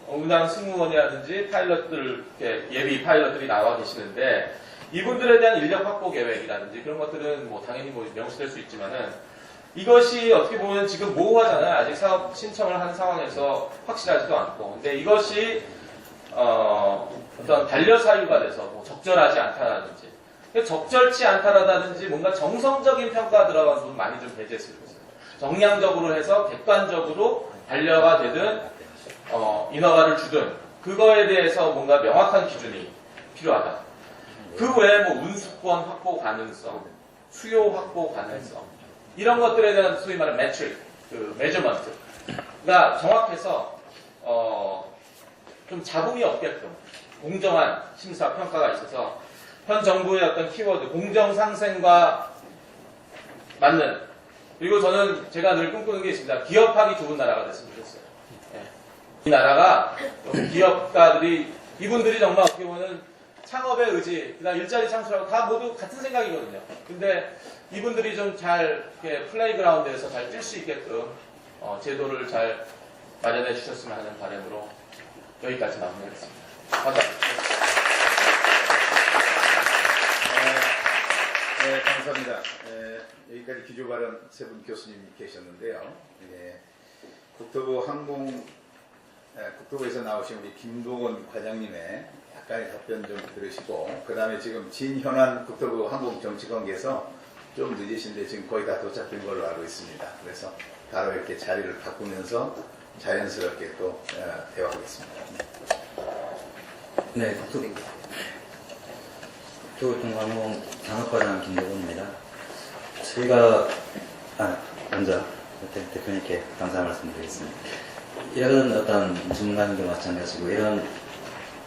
운항 승무원이라든지 파일럿들, 예비 파일럿들이 나와 계시는데 이분들에 대한 인력 확보 계획이라든지 그런 것들은 뭐 당연히 뭐 명시될 수 있지만은 이것이 어떻게 보면 지금 모호하잖아요. 아직 사업 신청을 한 상황에서 확실하지도 않고. 근데 이것이 어떤 반려 사유가 돼서 뭐 적절하지 않다라든지 적절치 않다라든지 뭔가 정성적인 평가 들어간 부분 많이 좀 배제했으면 좋겠어요. 정량적으로 해서 객관적으로 반려가 되든 인허가를 주든 그거에 대해서 뭔가 명확한 기준이 필요하다. 그 외에 뭐 운수권 확보 가능성, 수요 확보 가능성 이런 것들에 대한 소위 말하는 매트릭, 그 메저먼트가 정확해서 좀 잡음이 없게끔 공정한 심사 평가가 있어서 현 정부의 어떤 키워드 공정 상생과 맞는 그리고 저는 제가 늘 꿈꾸는 게 있습니다. 기업하기 좋은 나라가 됐으면 좋겠어요. 예. 이 나라가 기업가들이 이분들이 정말 어떻게 보면 창업의 의지, 그다음 일자리 창출하고 다 모두 같은 생각이거든요. 근데 이분들이 좀 잘 플레이그라운드에서 잘 뛸 수 있게끔 제도를 잘 마련해 주셨으면 하는 바람으로 여기까지 마무리하겠습니다. 감사합니다. 네, 감사합니다. 여기까지 기조 발언 세 분 교수님이 계셨는데요. 국토부에서 나오신 우리 김도원 과장님의 약간의 답변 좀 들으시고, 그 다음에 지금 진현환 국토부 항공정치관계에서 좀 늦으신데 지금 거의 다 도착된 걸로 알고 있습니다. 그래서 바로 이렇게 자리를 바꾸면서 자연스럽게 또 대화하겠습니다. 네, 국토교통항공 산업과장 김도훈입니다. 저희가 먼저 대표님께 감사 말씀드리겠습니다. 이런 어떤 전문가님도 마찬가지고 이런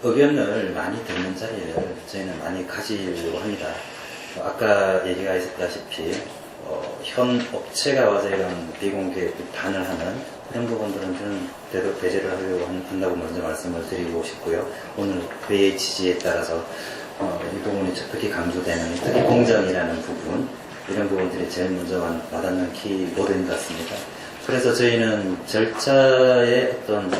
의견을 많이 듣는 자리를 저희는 많이 가지려고 합니다. 아까 얘기가 있었다시피 현 업체가 와서 이런 비공개 비판을 하는 그런 부분들은 저는 대도 배제를 하려고 한다고 먼저 말씀을 드리고 싶고요. 오늘 회의 지지에 따라서 이 부분이 특히 강조되는 특히 공정이라는 부분 이런 부분들이 제일 먼저 와닿는 키워드인 것 같습니다. 그래서 저희는 절차의 어떤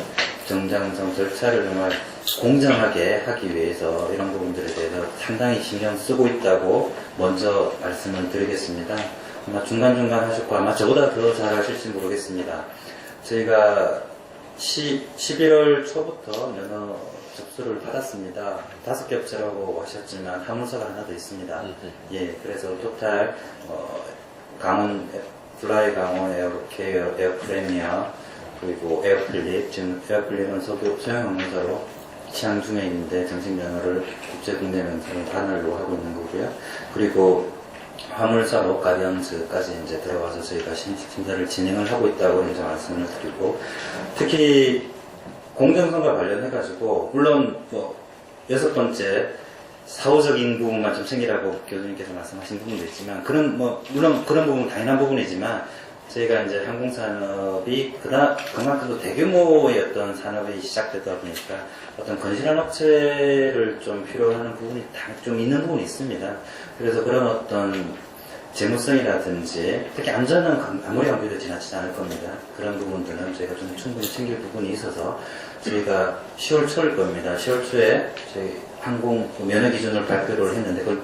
정당성 절차를 정말 공정하게 하기 위해서 이런 부분들에 대해서 상당히 신경 쓰고 있다고 먼저 말씀을 드리겠습니다. 아마 중간중간 하셨고 아마 저보다 더 잘 하실지 모르겠습니다. 저희가 11월 초부터 면허 접수를 받았습니다. 5개 업체라고 하셨지만 화물사가 하나 더 있습니다. 예, 그래서 토탈 강원 플라이 강원 에어케어 에어프레미어 그리고 에어플립 지금 에어플립은 소형항공사로 취항 중에 있는데 정식 면허를 국제 국내 면허를 반환으로 하고 있는 거고요. 그리고 화물사로 가디언즈까지 이제 들어와서 저희가 심사를 진행을 하고 있다고 이제 말씀을 드리고 특히 공정성과 관련해가지고 물론 뭐 6번째 사후적인 부분만 좀 챙기라고 교수님께서 말씀하신 부분도 있지만 물론 그런 부분은 당연한 부분이지만 저희가 이제 항공산업이 그만큼 또 대규모의 어떤 산업이 시작되다 보니까 어떤 건실한 업체를 좀 필요하는 부분이 좀 있는 부분이 있습니다. 그래서 그런 어떤 재무성이라든지 특히 안전은 아무리 강조해도 지나치지 않을 겁니다. 그런 부분들은 저희가 좀 충분히 챙길 부분이 있어서 저희가 10월 초일 겁니다. 10월 초에 저희 항공 면허 기준을 발표를 했는데 그걸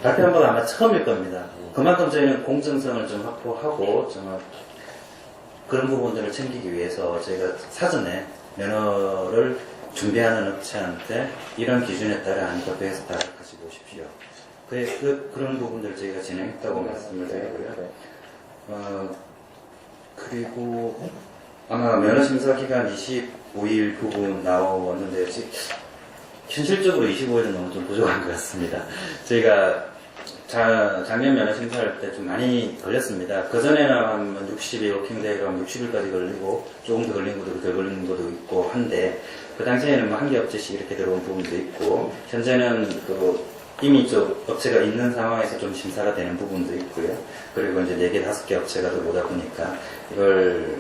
발표한 바가 아마 처음일 겁니다. 그만큼 저희는 공정성을 좀 확보하고 정말 그런 부분들을 챙기기 위해서 저희가 사전에 면허를 준비하는 업체한테 이런 기준에 따라 안법에서 따라가시고 오십시오. 그런 부분들을 저희가 진행했다고 말씀을 드리고요. 그리고 아마 면허 심사 기간 25일 부분 나왔는데 현실적으로 25일은 너무 좀 부족한 것 같습니다. 저희가 작년 면허 심사할 때 좀 많이 걸렸습니다. 그전에는 한 60일, 워킹데이가 60일까지 걸리고 조금 더 걸린 것도 덜 걸린 것도 있고 한데 그 당시에는 한 개 업체씩 이렇게 들어온 부분도 있고 현재는 이미 좀 업체가 있는 상황에서 좀 심사가 되는 부분도 있고요. 그리고 이제 4개, 5개 업체가 들어오다 보니까 이걸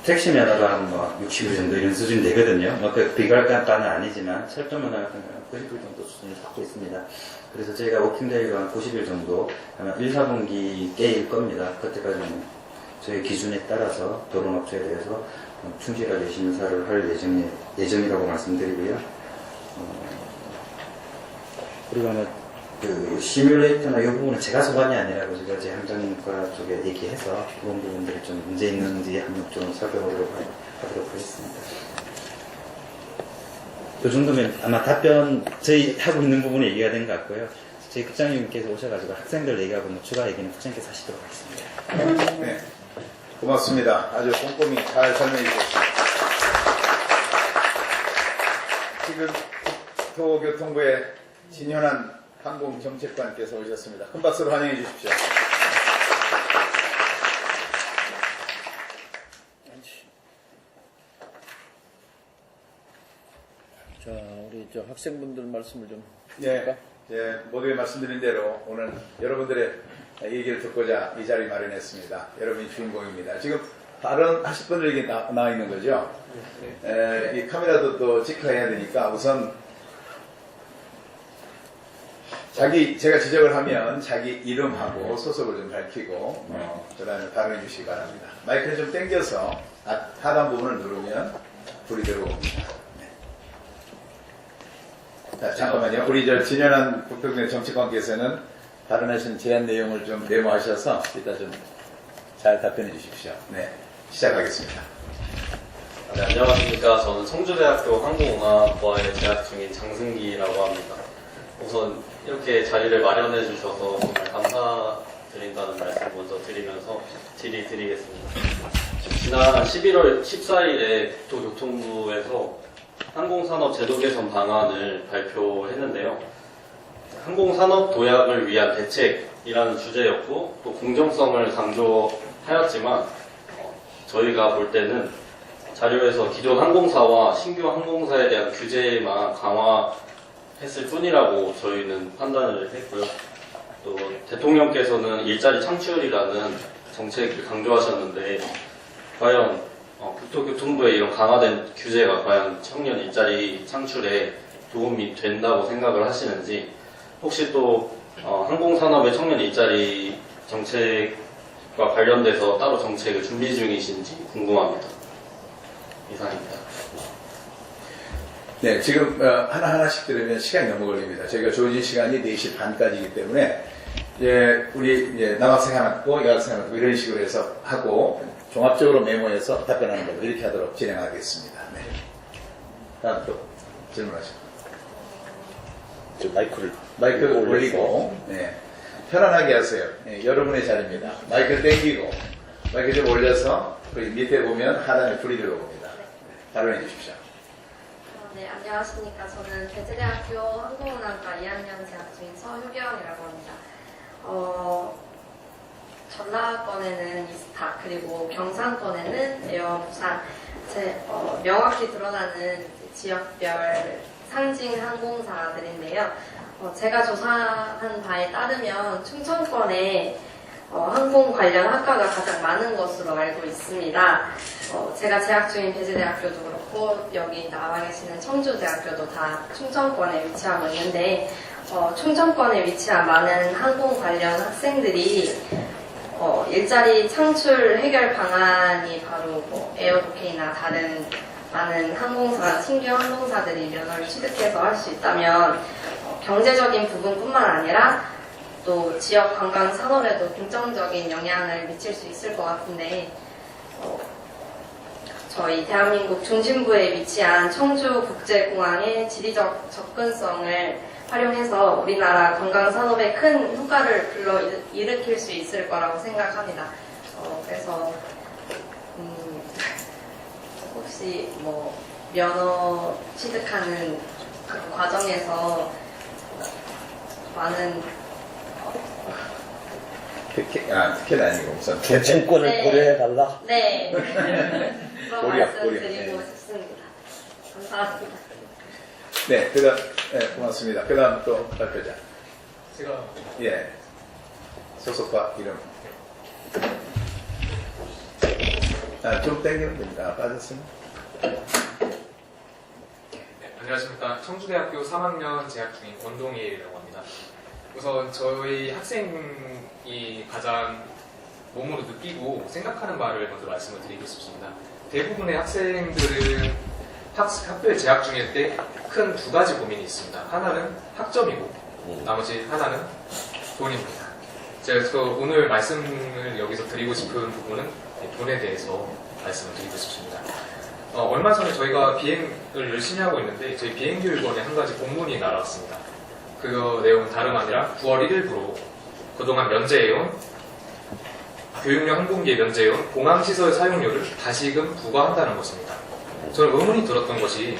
택시 면허가 한 60일 정도 이런 수준이 되거든요. 비교할 바는 아니지만 철도 면허 같은 경우는 90일 정도 수준을 갖고 있습니다. 그래서 저희가 워킹데이가 한 90일 정도 아마 1, 4분기 깨일 겁니다. 그때까지는 저희 기준에 따라서 도로업체에 대해서 충실하게 심사를 할 예정이라고 말씀드리고요. 그리고 아마 그 시뮬레이터나 이 부분은 제가 소관이 아니라고 제가 제 함정과 쪽에 얘기해서 그런 부분들이 좀 문제 있는지 한번 좀 살펴보도록 하도록 하겠습니다. 이 정도면 아마 답변 저희 하고 있는 부분이 얘기가 된 것 같고요. 저희 국장님께서 오셔가지고 학생들 얘기하고 뭐 추가 얘기는 국장님께서 하시도록 하겠습니다. 네, 고맙습니다. 아주 꼼꼼히 잘 설명해 주셨습니다. 지금 국토교통부의 진현한 항공정책관께서 오셨습니다. 큰 박수로 환영해 주십시오. 자, 우리 저 학생분들 말씀을 좀 네, 모두에 말씀드린 대로 오늘 여러분들의 얘기를 듣고자 이 자리 마련했습니다. 여러분이 주인공입니다. 지금 발언하실 분들에게 나와 있는 거죠? 이 카메라도 또 체크해야 되니까 우선 제가 지적을 하면 자기 이름하고 소속을 좀 밝히고 그 다음에 발언해 주시기 바랍니다. 마이크를 좀 당겨서 하단 부분을 누르면 불이 들어옵니다. 자, 잠깐만요. 우리 진현한 국토교통 정치관께서는 발언하신 제안 내용을 좀 메모하셔서 이따 좀 잘 답변해 주십시오. 네, 시작하겠습니다. 네, 안녕하십니까. 저는 청주대학교 항공운항과에 재학 중인 장승기라고 합니다. 우선 이렇게 자리를 마련해 주셔서 정말 감사드린다는 말씀 먼저 드리면서 질의드리겠습니다. 지난 11월 14일에 국토교통부에서 항공산업 제도 개선 방안을 발표했는데요. 항공산업 도약을 위한 대책이라는 주제였고 또 공정성을 강조하였지만 저희가 볼 때는 자료에서 기존 항공사와 신규 항공사에 대한 규제만 강화했을 뿐이라고 저희는 판단을 했고요. 또 대통령께서는 일자리 창출이라는 정책을 강조하셨는데 과연 국토교통부의 이런 강화된 규제가 과연 청년 일자리 창출에 도움이 된다고 생각을 하시는지 혹시 또 항공산업의 청년 일자리 정책과 관련돼서 따로 정책을 준비 중이신지 궁금합니다. 이상입니다. 네, 지금 하나하나씩 들으면 시간이 너무 걸립니다. 저희가 주어진 시간이 4시 반까지이기 때문에 우리 남학생 하나 있고 여학생 하나 있고 이런 식으로 해서 하고 종합적으로 메모해서 답변하는 걸로 이렇게 하도록 진행하겠습니다. 네. 다음 또 질문하시고. 마이크 올리고, 네. 편안하게 하세요. 네, 여러분의 자리입니다. 마이크 당기고, 마이크 좀 올려서, 거기 밑에 보면 하단에 불이 들어옵니다. 발언해 주십시오. 네, 안녕하십니까. 저는 대제대학교 항공운항과 2학년 재학 중인 서효경이라고 합니다. 전라권에는 이스타, 그리고 경상권에는 에어 부산, 명확히 드러나는 지역별 상징 항공사들인데요. 제가 조사한 바에 따르면 충청권에 항공 관련 학과가 가장 많은 것으로 알고 있습니다. 제가 재학 중인 배재대학교도 그렇고 여기 나와 계시는 청주대학교도 다 충청권에 위치하고 있는데 충청권에 위치한 많은 항공 관련 학생들이 일자리 창출 해결 방안이 바로 에어로케이나 다른 많은 항공사, 신규 항공사들이 면허를 취득해서 할 수 있다면 경제적인 부분뿐만 아니라 또 지역 관광 산업에도 긍정적인 영향을 미칠 수 있을 것 같은데 저희 대한민국 중심부에 위치한 청주국제공항의 지리적 접근성을 활용해서 우리나라 관광 산업에 큰 효과를 불러일으킬 수 있을 거라고 생각합니다. 그래서 혹시 면허 취득하는 그 과정에서 많은 특혜는 아니고 우선 개천권을 네. 고려해달라. 네. 그런 고려, 말씀드리고 네. 싶습니다. 감사합니다. 네, 고맙습니다. 그 다음 또 발표자. 제가 예. 소속과 이름. 좀 땡기면 됩니다. 빠졌습니다. 안녕하십니까. 청주대학교 3학년 재학 중인 권동일이라고 합니다. 우선 저희 학생이 가장 몸으로 느끼고 생각하는 바를 먼저 말씀을 드리고 싶습니다. 대부분의 학생들은 학교에 재학 중일 때 큰 두 가지 고민이 있습니다. 하나는 학점이고 나머지 하나는 돈입니다. 그래서 오늘 말씀을 여기서 드리고 싶은 부분은 돈에 대해서 말씀을 드리고 싶습니다. 얼마 전에 저희가 비행을 열심히 하고 있는데 저희 비행교육원에 한 가지 공문이 날아왔습니다. 그 내용은 다름 아니라 9월 1일부로 그동안 면제해온 교육용 항공기에 면제해온 공항시설 사용료를 다시금 부과한다는 것입니다. 저는 의문이 들었던 것이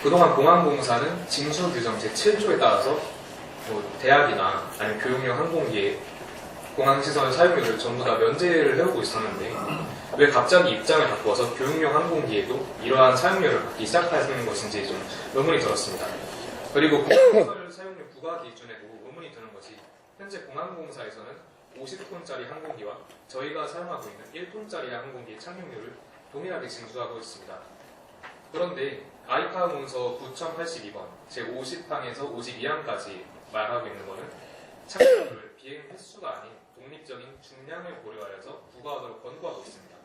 그동안 공항공사는 징수규정 제7조에 따라서 대학이나 아니면 교육용 항공기에 공항시설 사용료를 전부 다 면제를 해오고 있었는데 왜 갑자기 입장을 바꿔서 교육용 항공기에도 이러한 사용료를 받기 시작하는 것인지 좀 의문이 들었습니다. 그리고 공항시설 사용료 부과 기준에도 의문이 드는 것이 현재 공항공사에서는 50톤짜리 항공기와 저희가 사용하고 있는 1톤짜리 항공기의 착륙료를 동일하게 징수하고 있습니다. 그런데 아이카오 문서 9082번 제50항에서 52항까지 말하고 있는 것은 착륙료를 비행 횟수가 아닌 독립적인 중량을 고려하여서 부과하도록 권고하고 있습니다.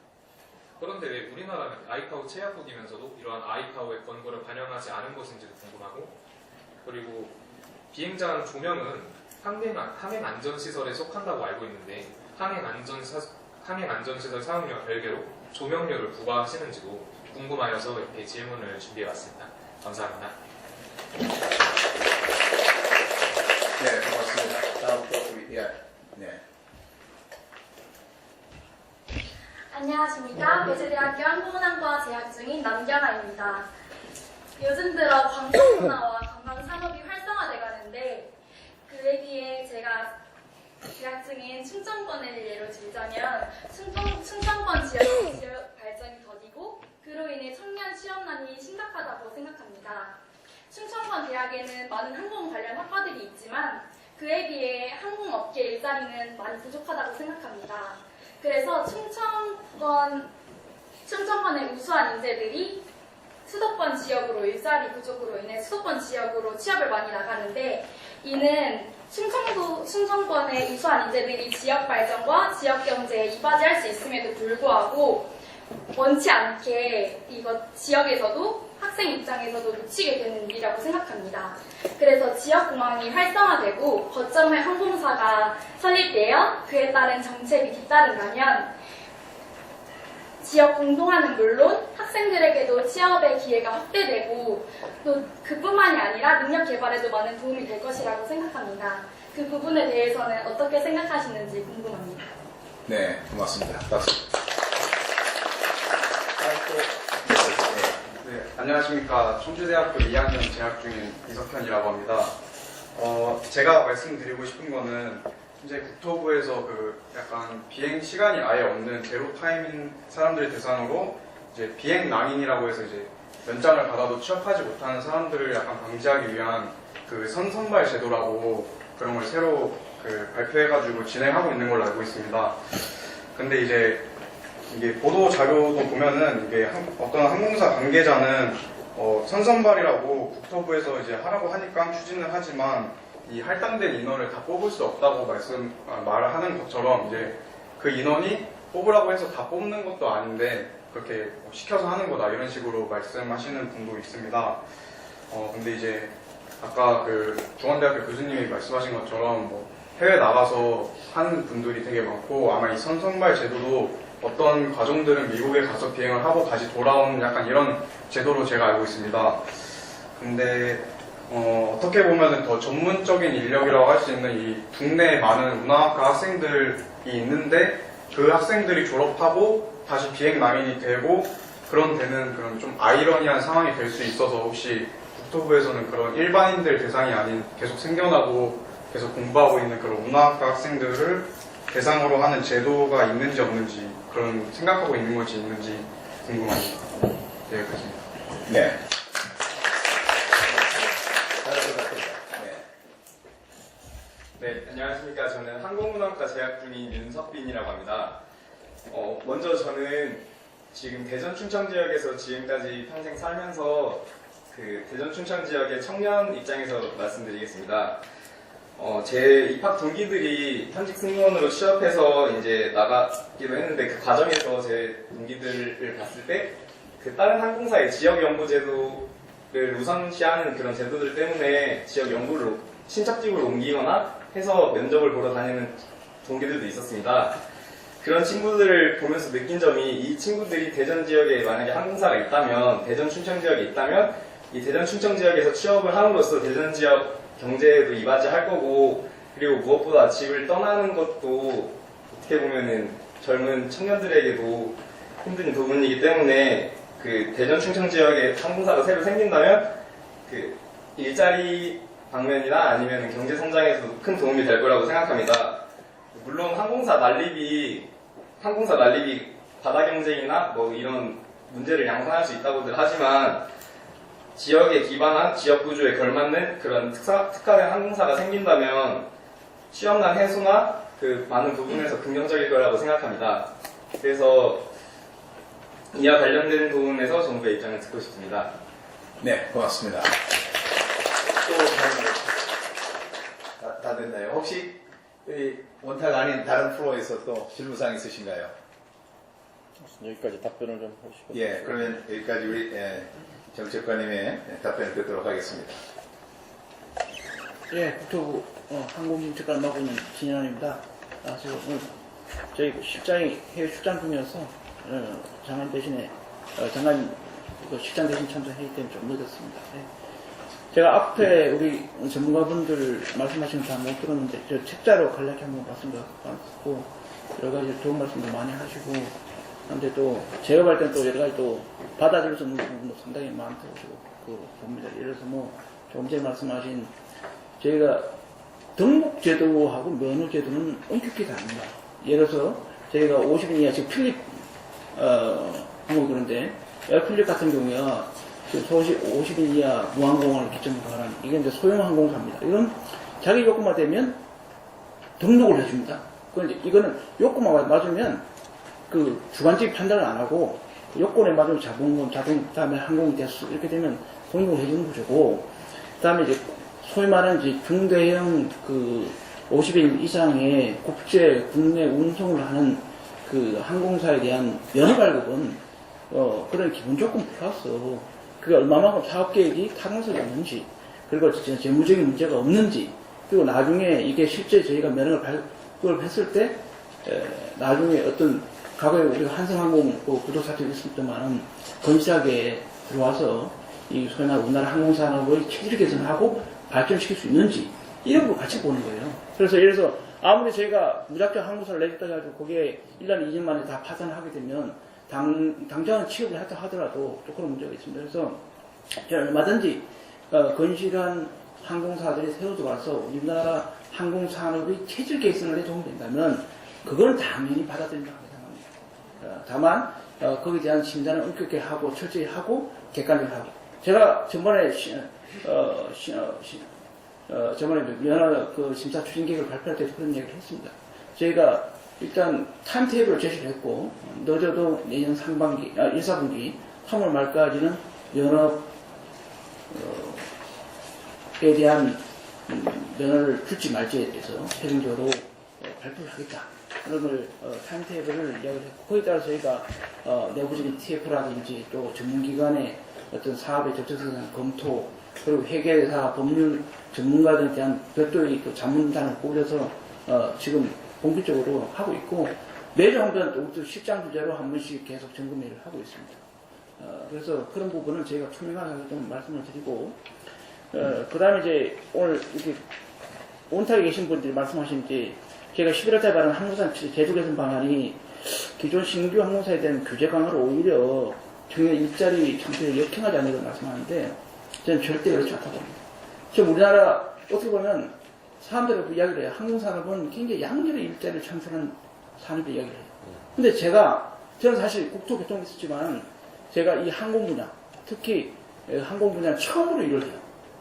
그런데 왜 우리나라는 아이카오 체약국이면서도 이러한 아이카오의 권고를 반영하지 않은 것인지도 궁금하고, 그리고 비행장 조명은 항행안전시설에 속한다고 알고 있는데 항행안전시설 사용료와 별개로 조명료를 부과하시는지도 궁금하여서 이렇게 질문을 준비해봤습니다. 감사합니다. 네, 고맙습니다. 다음 또 우리 네. 안녕하십니까. 배재대학교 항공운항과 재학 중인 남경아입니다. 요즘 들어 관광문화와 관광산업이 활성화돼 가는데 그에 비해 제가 재학 중인 충청권을 예로 들자면 충청권 지역 발전이 더디고 그로 인해 청년 취업난이 심각하다고 생각합니다. 충청권 대학에는 많은 항공 관련 학과들이 있지만 그에 비해 항공업계 일자리는 많이 부족하다고 생각합니다. 그래서 충청권의 우수한 인재들이 수도권 지역으로 일자리 부족으로 인해 수도권 지역으로 취업을 많이 나가는데 이는 충청권의 우수한 인재들이 지역 발전과 지역 경제에 이바지할 수 있음에도 불구하고 원치 않게 이거 지역에서도 학생 입장에서도 놓치게 되는 일이라고 생각합니다. 그래서 지역공항이 활성화되고 거점의 항공사가 설립되어 그에 따른 정책이 뒤따른다면 지역 공동화는 물론 학생들에게도 취업의 기회가 확대되고 또 그뿐만이 아니라 능력 개발에도 많은 도움이 될 것이라고 생각합니다. 그 부분에 대해서는 어떻게 생각하시는지 궁금합니다. 네, 고맙습니다. 박수. 네, 안녕하십니까. 청주대학교 2학년 재학 중인 이석현이라고 합니다. 제가 말씀드리고 싶은 거는 이제 국토부에서 그 약간 비행 시간이 아예 없는 제로 타임인 사람들 대상으로 이제 비행 낭인이라고 해서 이제 연장을 받아도 취업하지 못하는 사람들을 약간 방지하기 위한 그 선선발 제도라고 그런 걸 새로 그 발표해가지고 진행하고 있는 걸로 알고 있습니다. 근데 이제 이게 보도 자료도 보면은 이게 어떤 항공사 관계자는 선선발이라고 국토부에서 이제 하라고 하니까 추진을 하지만 이 할당된 인원을 다 뽑을 수 없다고 말을 하는 것처럼 이제 그 인원이 뽑으라고 해서 다 뽑는 것도 아닌데 그렇게 시켜서 하는 거다 이런 식으로 말씀하시는 분도 있습니다. 근데 이제 아까 그 중원대학교 교수님이 말씀하신 것처럼 뭐 해외 나가서 하는 분들이 되게 많고 아마 이 선선발 제도도 어떤 과정들은 미국에 가서 비행을 하고 다시 돌아오는 약간 이런 제도로 제가 알고 있습니다. 근데 어떻게 보면 더 전문적인 인력이라고 할 수 있는 이 국내에 많은 운항학과 학생들이 있는데 그 학생들이 졸업하고 다시 비행 낭인이 되고 그런 데는 그런 좀 아이러니한 상황이 될 수 있어서 혹시 국토부에서는 그런 일반인들 대상이 아닌 계속 생겨나고 계속 공부하고 있는 그런 운항학과 학생들을 대상으로 하는 제도가 있는지 없는지 그런 생각하고 있는 것이 있는지 궁금합니다. 네, 그렇습니다. 네. 네, 안녕하십니까. 저는 항공운항과 재학 중인 윤석빈이라고 합니다. 먼저 저는 지금 대전 춘천 지역에서 지금까지 평생 살면서 그 대전 춘천 지역의 청년 입장에서 말씀드리겠습니다. 제 입학 동기들이 현직 승무원으로 취업해서 이제 나가기로 했는데 그 과정에서 제 동기들을 봤을 때 그 다른 항공사의 지역 연구 제도를 우선시하는 그런 제도들 때문에 지역 연구를 친척집으로 옮기거나 해서 면접을 보러 다니는 동기들도 있었습니다. 그런 친구들을 보면서 느낀 점이 이 친구들이 대전 지역에 만약에 항공사가 있다면, 대전 춘천 지역에 있다면 이 대전 춘천 지역에서 취업을 함으로써 대전 지역 경제에도 이바지할 거고, 그리고 무엇보다 집을 떠나는 것도 어떻게 보면은 젊은 청년들에게도 힘든 부분이기 때문에 그 대전 충청 지역에 항공사가 새로 생긴다면 그 일자리 방면이나 아니면 경제 성장에서도 큰 도움이 될 거라고 생각합니다. 물론 항공사 난립이 바다 경쟁이나 뭐 이런 문제를 양산할 수 있다고들 하지만 지역에 기반한 지역 구조에 걸맞는 그런 특화된 항공사가 생긴다면 취업난 해소나 그 많은 부분에서 긍정적일 거라고 생각합니다. 그래서 이와 관련된 부분에서 정부의 입장을 듣고 싶습니다. 네, 고맙습니다. 또 다 됐나요? 혹시 원타가 아닌 다른 프로에서 또 질문사항 있으신가요? 여기까지 답변을 좀 해주시고. 예, 그러면 여기까지 우리 정책관님의 답변을 듣도록 하겠습니다. 예, 국토부 항공정책관 맡고 있는 진현입니다. 오늘 저희 실장이 해외 출장 중이어서 장관 대신에 장관 실장 대신 참석회의 때문에 좀 늦었습니다. 예. 제가 앞에 우리 전문가분들 말씀하신 거 다 못 들었는데 저 책자로 간략히 한번 말씀드렸고 여러 가지 좋은 말씀도 많이 하시고 그런데 또 제가 볼 때는 또 여러 가지 또 받아들일 수 없는 부분도 상당히 많다고 봅니다. 예를 들어서 뭐 조금 전에 말씀하신 저희가 등록제도하고 면허제도는 엄격히 다릅니다. 예를 들어서 저희가 50인 이하 지금 필립 항공 그런데 에어필립 같은 경우야 지금 50인 이하 무항공을 기점으로 하는 이게 이제 소형 항공사입니다. 이건 자기 요건만 되면 등록을 해줍니다. 그런데 이거는 요건만 맞으면 그 주관적인 판단을 안 하고 요건에 맞으면 다음에 항공이 됐어 이렇게 되면 등록을 해주는 구조고 그다음에 이제 소위 말하는 이제 중대형 그 50인 이상의 국제 국내 운송을 하는 그 항공사에 대한 면허 발급은 그런 기본 조건 플러스 그게 얼마만큼 사업 계획이 타당성이 없는지 그리고 재무적인 문제가 없는지 그리고 나중에 이게 실제 저희가 면허를 발급을 했을 때 나중에 어떤 과거에 우리가 한성항공 구조 사태가 있었지만은 건실하게 들어와서 이 소위 말하는 우리나라 항공산업의 체질 개선하고 발전시킬 수 있는지 이런 거 같이 보는 거예요. 그래서 예를 들어서 아무리 저희가 무작정 항공사를 내겠다 해가지고 거기에 1년, 2년 만에 다 파산하게 되면 당장은 취업을 했다 하더라도 또 그런 문제가 있습니다. 그래서 얼마든지 건실한 항공사들이 세워들어와서 우리나라 항공산업의 체질 개선에 도움이 된다면 그거는 당연히 받아들인다고 생각합니다. 다만 거기에 대한 심사는 엄격하게 하고 철저히 하고 객관적으로 하고 제가 전번에 저번에 면허 그 심사 추진 계획을 발표할 때도 그런 얘기를 했습니다. 저희가 일단 타임테이블을 제시를 했고 늦어도 내년 상반기, 1, 4분기 3월 말까지는 면허에 대한 면허를 줄지 말지에 대해서 최종적으로 발표를 하겠다. 그런 걸 타임테이블을 이야기를 했고 거기에 따라서 저희가 내부적인 TF라든지 또 전문기관의 어떤 사업의 적절성에 대한 검토 그리고 회계사 법률 전문가들에 대한 별도의 또 자문단을 꾸려서 지금 본격적으로 하고 있고 매주 한 번 또 실장 주제로 한 번씩 계속 점검회의를 하고 있습니다. 그래서 그런 부분은 저희가 투명하게 좀 말씀을 드리고 그 다음에 이제 오늘 이렇게 온타에 계신 분들이 말씀하신 게 제가 11월 달 발언 항공사 제도 개선 방안이 기존 신규 항공사에 대한 규제 강화를 오히려 청년 일자리 창출을 역행하지 않는다고 말씀하는데 저는 절대 그렇지 않다고 봅니다. 지금 우리나라 어떻게 보면 사람들이 그 이야기를 해요. 항공산업은 굉장히 양질의 일자리를 창출하는 산업의 이야기를 해요. 근데 저는 사실 국토교통에 있었지만 제가 이 항공 분야, 특히 항공 분야는 처음으로 일을 해요.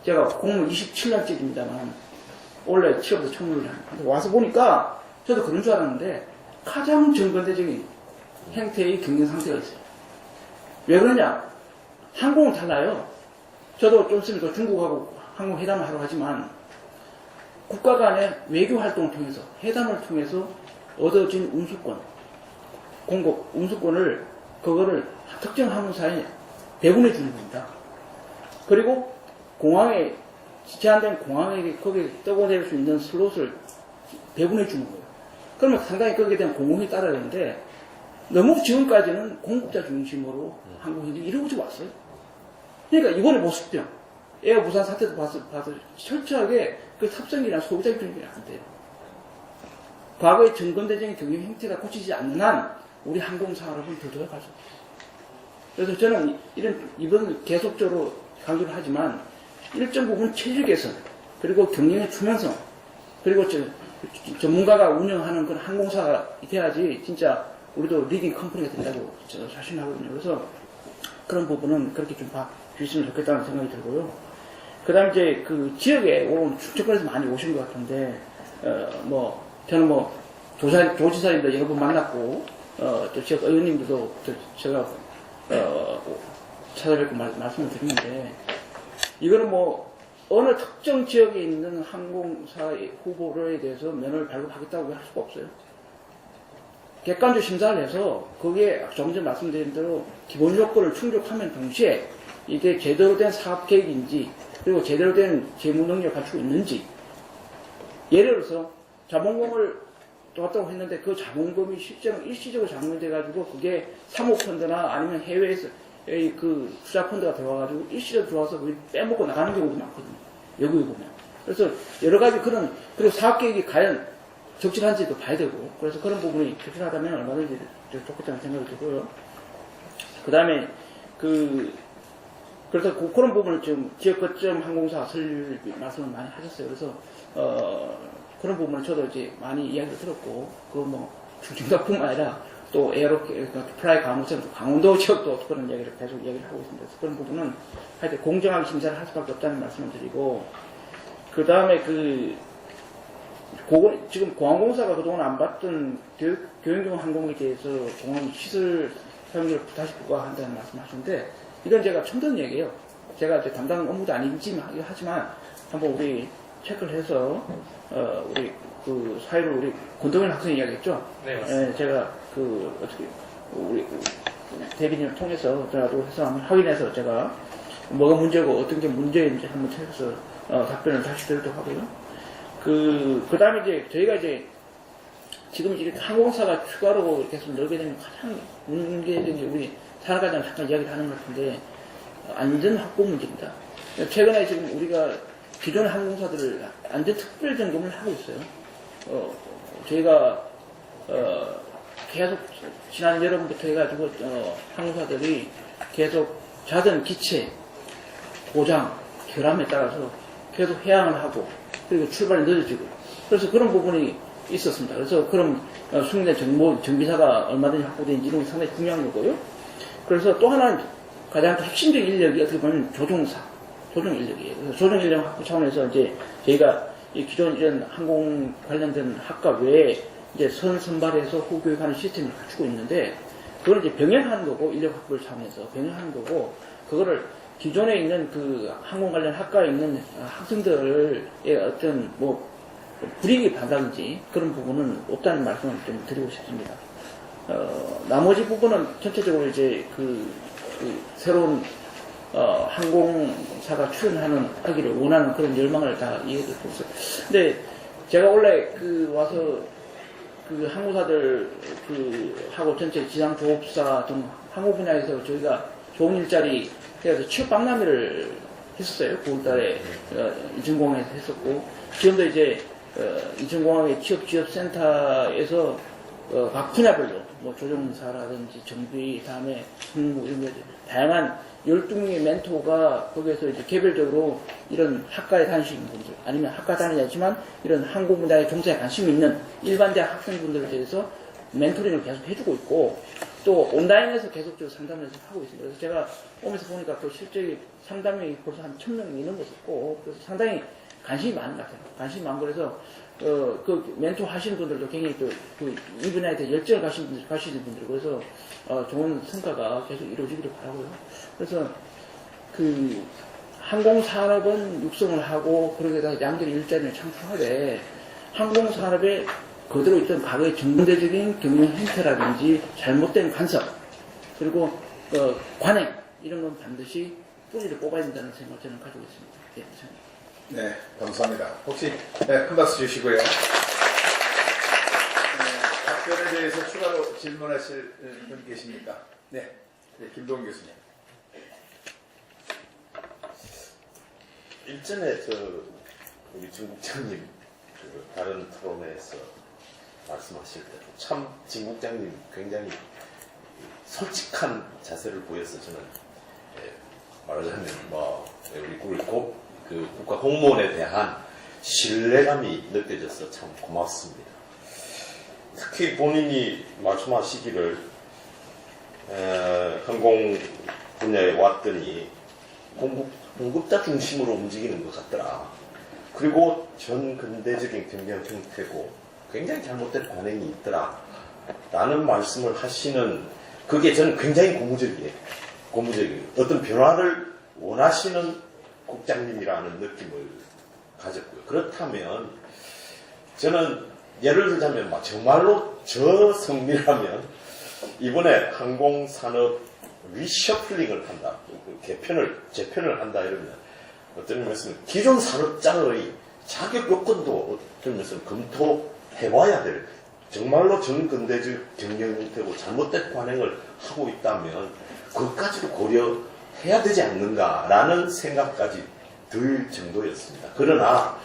제가 공무 27년째입니다만 원래 취업도 처음으로 해요. 근데 와서 보니까 저도 그런 줄 알았는데 가장 정반대적인 형태의 경영 상태가 있어요. 왜 그러냐? 항공은 달라요. 저도 좀 있으면 또 중국하고 항공 회담을 하러 가지만 국가 간의 외교 활동을 통해서 회담을 통해서 얻어진 운수권, 공급 운수권을 그거를 특정 항공사에 배분해 주는 겁니다. 그리고 공항에 제한된 공항에 거기에 떠보낼 수 있는 슬롯을 배분해 주는 거예요. 그러면 상당히 거기에 대한 공공이 따라야 되는데 너무 지금까지는 공급자 중심으로 항공인들이 이러고 왔어요. 그러니까 이번에 모습병, 에어 부산 사태도 봐서 철저하게 그 탑승이나 소비자 입장이 안 돼요. 과거의 정권대적인 경영 행태가 고치지 않는 한 우리 항공산업은 더 들어가죠. 그래서 저는 이번 계속적으로 강조를 하지만 일정 부분 체질 개선, 그리고 경영의 투명성, 그리고 전문가가 운영하는 그런 항공사가 돼야지 진짜 우리도 리딩 컴퍼니가 된다고 저는 자신하거든요. 그래서 그런 부분은 그렇게 좀 봐주셨으면 좋겠다는 생각이 들고요. 그 다음 이제 그 지역에 오늘 충청권에서 많이 오신 것 같은데, 저는 도지사님도 여러 분 만났고, 또 지역 의원님들도 제가, 찾아뵙고 말씀을 드리는데, 이거는 어느 특정 지역에 있는 항공사 후보로에 대해서 면허를 발급하겠다고 할 수가 없어요. 객관적 심사를 해서 거기에 조금 전에 말씀드린 대로 기본 요건을 충족하면 동시에 이게 제대로 된 사업 계획인지 그리고 제대로 된 재무 능력을 갖추고 있는지, 예를 들어서 자본금을 떴다고 했는데 그 자본금이 실제로 일시적으로 자본금이 돼가지고 그게 사모펀드나 아니면 해외에서 그 투자펀드가 들어와가지고 일시적으로 들어와서 빼먹고 나가는 경우도 많거든요. 여기 보면. 그래서 여러 가지 그리고 사업 계획이 과연 적절한지도 봐야 되고, 그래서 그런 부분이 적절하다면 얼마든지 좋겠다는 생각이 들고요. 그 다음에 그래서 그런 부분을 좀 지역 거점 항공사 설립 말씀을 많이 하셨어요. 그래서 그런 부분을 저도 이제 많이 이야기를 들었고, 충청도뿐만 아니라 또 플라이 강원도처럼 강원도 지역도 그런 이야기를 계속 이야기를 하고 있습니다. 그래서 그런 부분은 하여튼 공정하게 심사를 할 수밖에 없다는 말씀을 드리고, 그 다음에 지금 공항공사가 그동안 안 받던 교육용 항공에 대해서 공항 시설 사용료를 다시 부과한다는 말씀 하셨는데, 이건 제가 처음 듣는 얘기예요. 제가 이제 담당 업무도 하지만 한번 우리 체크를 해서 우리 사회로 우리 권동현 학생이 이야기했죠. 네, 제가 우리 대리님을 통해서 전화도 해서 한번 확인해서 제가 뭐가 문제고 어떤 게 문제인지 한번 해서 답변을 다시 드리도록 하고요. 그 다음에 이제 저희가 이제 지금 이렇게 항공사가 추가로 계속 늘게 되면 가장 문제적인 게 우리 산업과장 잠깐 이야기를 하는 것 같은데 안전 확보 문제입니다. 최근에 지금 우리가 기존의 항공사들을 안전 특별 점검을 하고 있어요. 저희가 계속 지난 여름부터 해가지고 항공사들이 계속 작은 기체 고장 결함에 따라서 계속 해양을 하고 그리고 출발이 늦어지고 그래서 그런 부분이 있었습니다. 그래서 그런 숙련된 정비사가 얼마든지 확보되는지 이런 게 상당히 중요한 거고요. 그래서 또 하나는 가장 핵심적인 인력이 어떻게 보면 조종 인력이에요. 그래서 조종 인력 확보 차원에서 이제 저희가 이 기존 이런 항공 관련된 학과 외에 이제 선발해서 후교육하는 시스템을 갖추고 있는데 그걸 이제 병행하는 거고 인력 확보를 차원에서 병행하는 거고 그거를 기존에 있는 그 항공 관련 학과에 있는 학생들의 어떤 불이익이 받는지 그런 부분은 없다는 말씀을 좀 드리고 싶습니다. 나머지 부분은 전체적으로 이제 새로운 항공사가 하기를 원하는 그런 열망을 다 이해했고 있어요. 근데 제가 원래 와서 항공사들 하고 전체 지상 조업사 등 항공 분야에서 저희가 좋은 일자리 해서 취업 박람회를 했었어요. 9월달에 인천공항에서 했었고 지금도 이제 인천공항의 취업지원센터에서 각 분야별로 조종사라든지 정비, 다음에 승무 이런 다양한 12명의 멘토가 거기에서 이제 개별적으로 이런 학과에 다니시는 분들 아니면 학과 다니지 않지만 이런 항공 분야에 종사에 관심이 있는 일반 대학 학생분들에 대해서 멘토링을 계속 해주고 있고 또 온라인에서 계속적으로 상담을 하고 있습니다. 그래서 제가 오면서 보니까 실제 상담이 벌써 한 1000명이 넘었었고 그래서 상당히 관심이 많은 것 같아요. 관심이 많고 그래서 멘토 하시는 분들도 굉장히 이 분야에 대해 열정을 가시는 분들 그래서 좋은 성과가 계속 이루어지기를 바라고요. 그래서 항공산업은 육성을 하고 그러게다가 양질의 일자리를 창출하되 항공산업에 그대로 있던 과거의 정대적인 경영 행태라든지 잘못된 간섭 그리고 관행 이런 건 반드시 뿌리를 뽑아야 된다는 생각을 저는 가지고 있습니다. 예, 네, 감사합니다. 혹시 큰 박수 주시고요. 답변에 대해서 추가로 질문하실 분 계십니까? 네, 김동훈 교수님. 일전에 우리 진 국장님 다른 토론회에서 말씀하실 때 참 진 국장님 굉장히 솔직한 자세를 보여서 저는 말하자면 우리 국가 공무원에 대한 신뢰감이 느껴져서 참 고맙습니다. 특히 본인이 말씀하시기를 항공 분야에 왔더니 공급자 중심으로 움직이는 것 같더라. 그리고 전근대적인 경영 형태고 굉장히 잘못된 관행이 있더라. 라는 말씀을 하시는 그게 저는 굉장히 고무적이에요. 어떤 변화를 원하시는 국장님이라는 느낌을 가졌고요. 그렇다면 저는 예를 들자면 정말로 저 성미라면 이번에 항공산업 리셔플링을 한다. 재편을 한다 이러면 어떤 면에서는 기존 산업장의 자격 요건도 어떤 면에서는 검토해봐야 될 정말로 전근대적 경영 형태고 잘못된 관행을 하고 있다면 그것까지도 고려해야 되지 않는가라는 생각까지 들 정도였습니다. 그러나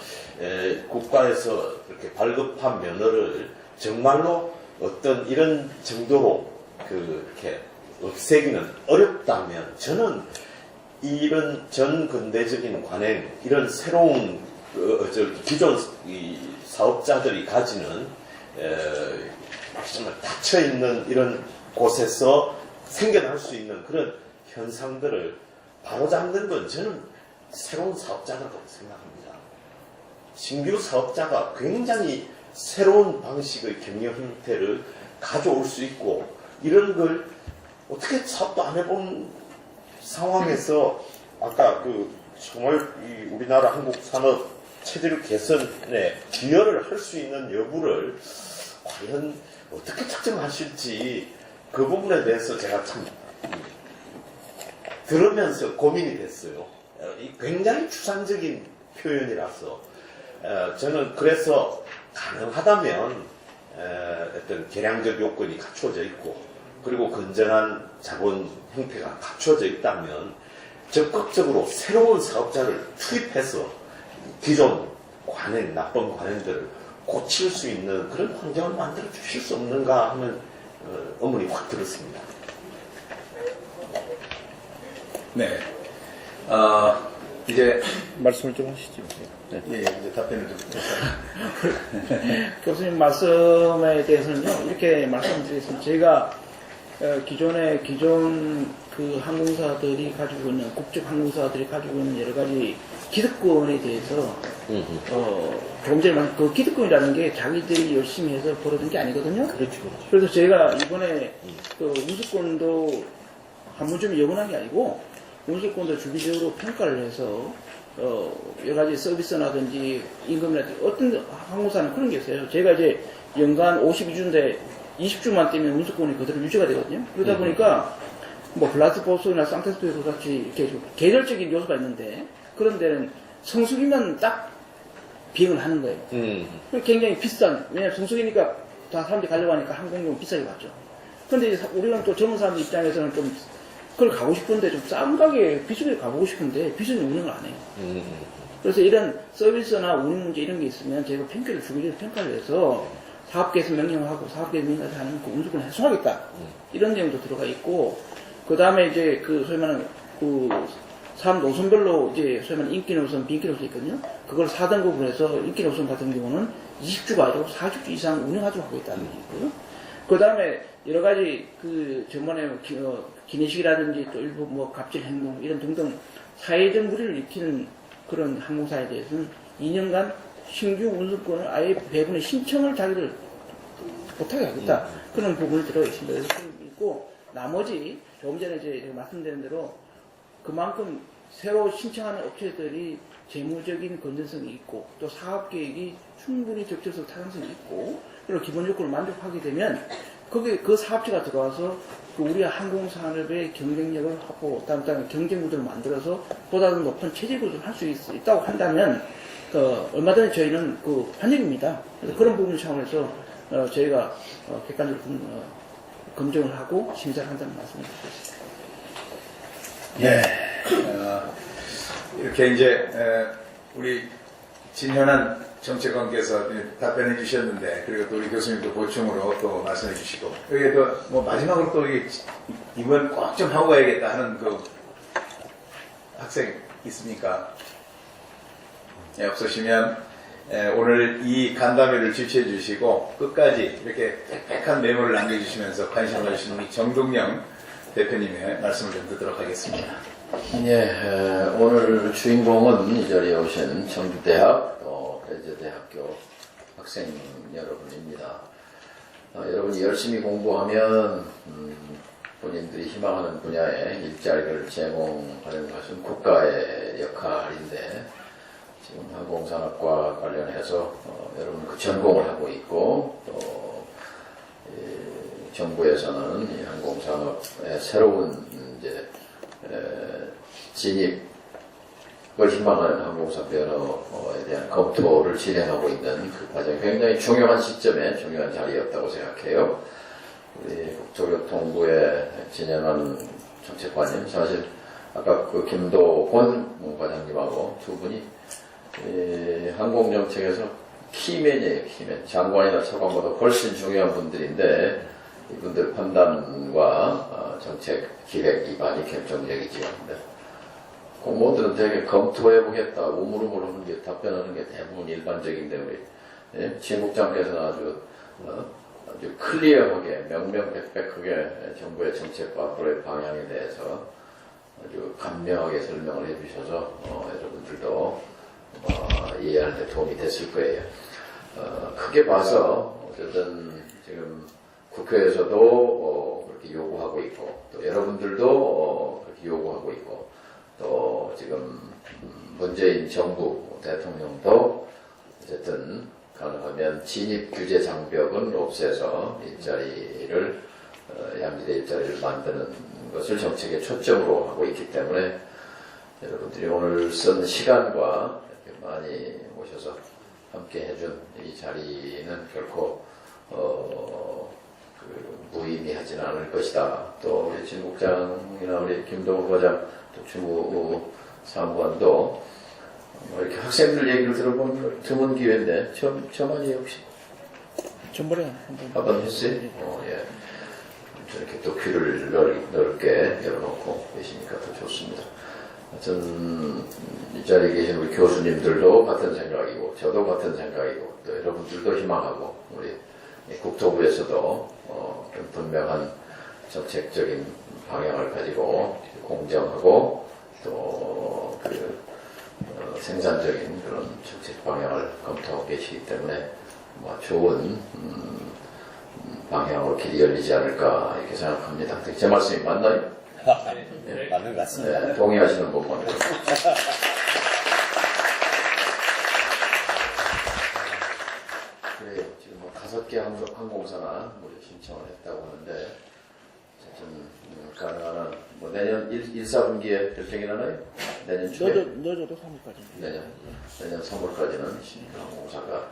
국가에서 이렇게 발급한 면허를 정말로 어떤 이런 정도로 이렇게 없애기는 어렵다면 저는 이런 전근대적인 관행, 이런 새로운 기존 사업자들이 가지는 정말 닫혀있는 이런 곳에서 생겨날 수 있는 그런 현상들을 바로잡는 건 저는 새로운 사업자라고 생각합니다. 신규 사업자가 굉장히 새로운 방식의 경영 형태를 가져올 수 있고 이런 걸 어떻게 사업도 안 해본 상황에서 아까 정말 우리나라 한국 산업 체질 개선에 기여를 할 수 있는 여부를 과연 어떻게 측정하실지 그 부분에 대해서 제가 참 들으면서 고민이 됐어요. 굉장히 추상적인 표현이라서 저는 그래서 가능하다면 어떤 계량적 요건이 갖춰져 있고 그리고 건전한 자본 형태가 갖춰져 있다면 적극적으로 새로운 사업자를 투입해서 기존 관행, 나쁜 관행들을 고칠 수 있는 그런 환경을 만들어 주실 수 없는가 하는 의문이 확 들었습니다. 네. 이제 말씀을 좀 하시죠. 네. 예, 이제 답변을 좀. 교수님 말씀에 대해서는요, 이렇게 말씀드리겠습니다. 저희가 기존 그 항공사들이 가지고 있는, 국적 항공사들이 가지고 있는 여러 가지 기득권에 대해서, 조금 전에 말한 그 기득권이라는 게 자기들이 열심히 해서 벌어진 게 아니거든요. 그렇죠. 그래서 저희가 이번에 그 운수권도 한 번쯤 여건한 게 아니고, 운수권도 주기적으로 평가를 해서, 여러 가지 서비스라든지 임금이라든지 어떤 항공사는 그런 게 있어요. 제가 이제 연간 52주인데 20주만 뛰면 운수권이 그대로 유지가 되거든요. 그러다 보니까 뭐 블라스보스나 상테스토에서 같이 이렇게 계절적인 요소가 있는데 그런 데는 성수기만 딱 비행을 하는 거예요. 굉장히 비싼, 왜냐면 성수기니까 다 사람들이 가려고 하니까 항공료는 비싸게 받죠. 그런데 우리는 또 젊은 사람들 입장에서는 좀 그걸 가고 싶은데 좀 싼 가게 비수기를 가보고 싶은데 비수기 운영을 안 해요. 그래서 이런 서비스나 운영 문제 이런 게 있으면 제가 주기적으로 평가를 해서 사업계에서 명령하고 사업계에서 명령을 하는 그 운수권을 해소하겠다. 이런 내용도 들어가 있고, 그 다음에 이제 소위 말하는 사업 노선별로 이제 소위 말하는 인기 노선, 빈기 노선 있거든요. 그걸 4등급으로 해서 인기 노선 같은 경우는 20주가 아니고 40주 이상 운영하도록 하겠다는 얘기고요. 그 다음에 여러 가지 전번에 기내식이라든지 또 일부 뭐 갑질 행동 이런 등등 사회적 무리를 일으키는 그런 항공사에 대해서는 2년간 신규 운수권을 아예 배분의 신청을 자기들 못하게 하겠다. 그런 부분이 들어 있습니다. 그래서 있고 나머지 조금 전에 제가 말씀드린 대로 그만큼 새로 신청하는 업체들이 재무적인 건전성이 있고 또 사업 계획이 충분히 적절성 타당성이 있고 그리고 기본 요건을 만족하게 되면 거기에 그 사업체가 들어와서 그 우리 항공산업의 경쟁력을 하고 다음에 경쟁 구조를 만들어서 보다 더 높은 체제 구조를 할 수 있다고 한다면 얼마든지 저희는 환영입니다. 그래서 그런 부분 차원에서 저희가 객관적으로 검증을 하고 심사를 한다는 말씀을 드리겠습니다. 예. 이렇게 이제 우리 진현한 정책관께서 답변해 주셨는데, 그리고 또 우리 교수님도 보충으로 또 말씀해 주시고, 여기 또 뭐 마지막으로 또 이번 꼭 좀 하고 가야겠다 하는 그 학생 있습니까? 예, 없으시면 오늘 이 간담회를 주최해 주시고 끝까지 이렇게 빽빽한 메모를 남겨주시면서 관심을 가지신 우리 정동영 대표님의 말씀을 좀 듣도록 하겠습니다. 예, 오늘 주인공은 이 자리에 오신 청주대학 또 배재대학교 학생 여러분입니다. 여러분이 열심히 공부하면 본인들이 희망하는 분야에 일자리를 제공하는 것은 국가의 역할인데, 지금 항공산업과 관련해서 여러분 그 전공을 하고 있고, 또 정부에서는 이 항공산업의 새로운 이제 진입을 희망하는 항공사 면허에 대한 검토를 진행하고 있는 그 과정이 굉장히 중요한 시점에 중요한 자리였다고 생각해요. 우리 국토교통부의 진행한 정책관님, 사실 아까 그 김도권 과장님하고 두 분이 항공정책에서 키맨이에요, 키맨. 장관이나 차관보다 훨씬 중요한 분들인데, 이분들 판단과 정책 기획이 많이 결정적이지요. 근데 공무원들은 되게 검토해보겠다, 우물우물 하는 게, 답변하는 게 대부분 일반적인데, 우리 진 국장께서는 아주 클리어하게, 명명백백하게 정부의 정책과 앞으로의 방향에 대해서 아주 간명하게 설명을 해주셔서 여러분들도 이해하는 데 도움이 됐을 거예요. 크게 봐서 어쨌든 지금 국회에서도 그렇게 요구하고 있고, 또 여러분들도 그렇게 요구하고 있고, 또 지금 문재인 정부 대통령도 어쨌든 가능하면 진입 규제 장벽은 없애서 일자리를 양질의 일자리를 만드는 것을 정책의 초점으로 하고 있기 때문에, 여러분들이 오늘 쓴 시간과 이렇게 많이 오셔서 함께 해준 이 자리는 결코 무의미하지는 않을 것이다. 또 우리 진 국장이나 우리 김동훈 과장, 또 주무 사무관도 이렇게 학생들 얘기를 들어보는 걸 드문 기회인데 처음 아니에요 혹시? 전번에 한번 했어요? 예. 저렇게 또 귀를 넓게 열어놓고 계시니까 더 좋습니다. 하여튼 이 자리에 계신 우리 교수님들도 같은 생각이고, 저도 같은 생각이고, 또 여러분들도 희망하고, 우리 국토부에서도 좀 분명한 정책적인 방향을 가지고 공정하고 또 생산적인 그런 정책 방향을 검토하고 계시기 때문에 좋은 방향으로 길이 열리지 않을까 이렇게 생각합니다. 제 말씀이 맞나요? 네, 맞는 것 같습니다. 네, 동의하시는 분만. 그래요. 지금 5개 항공사나 신청을 했다고 하는데, 가능한 내년 1, 4분기에 결정이 나나요? 내년 초에? 넣어줘도 3월까지. 내년 3월까지는 항공사가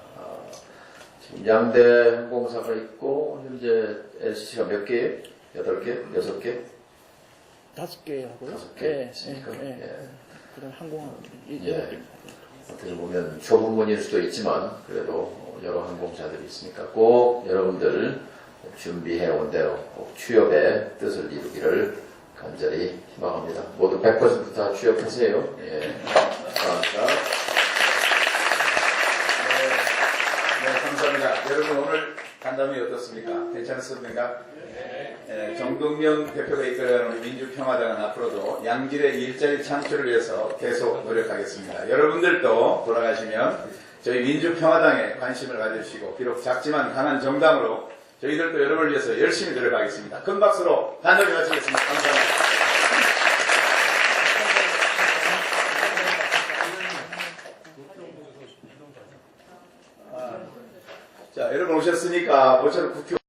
지금 양대 항공사가 있고, 현재 LCC가 몇 개예요? 8개? 6개? 5개 하고요. 5개 있으니까. 그다음 항공항 어떻게 보면 좁은 문일 수도 있지만 그래도 여러 항공사들이 있으니까 꼭 여러분들 준비해온 대로 꼭 취업의 뜻을 이루기를 간절히 희망합니다. 모두 100% 다 취업하세요. 감사합니다. 감사합니다. 여러분 오늘 간담회 어떻습니까? 괜찮습니까? 정동영 대표가 이끌어가는 우리 민주평화당은 앞으로도 양질의 일자리 창출을 위해서 계속 노력하겠습니다. 여러분들도 돌아가시면 저희 민주평화당에 관심을 가져주시고, 비록 작지만 강한 정당으로 저희들도 여러분을 위해서 열심히 노력하겠습니다. 큰 박수로 단독히 마치겠습니다. 감사합니다. 자, 여러분 오셨으니까 모처럼 국회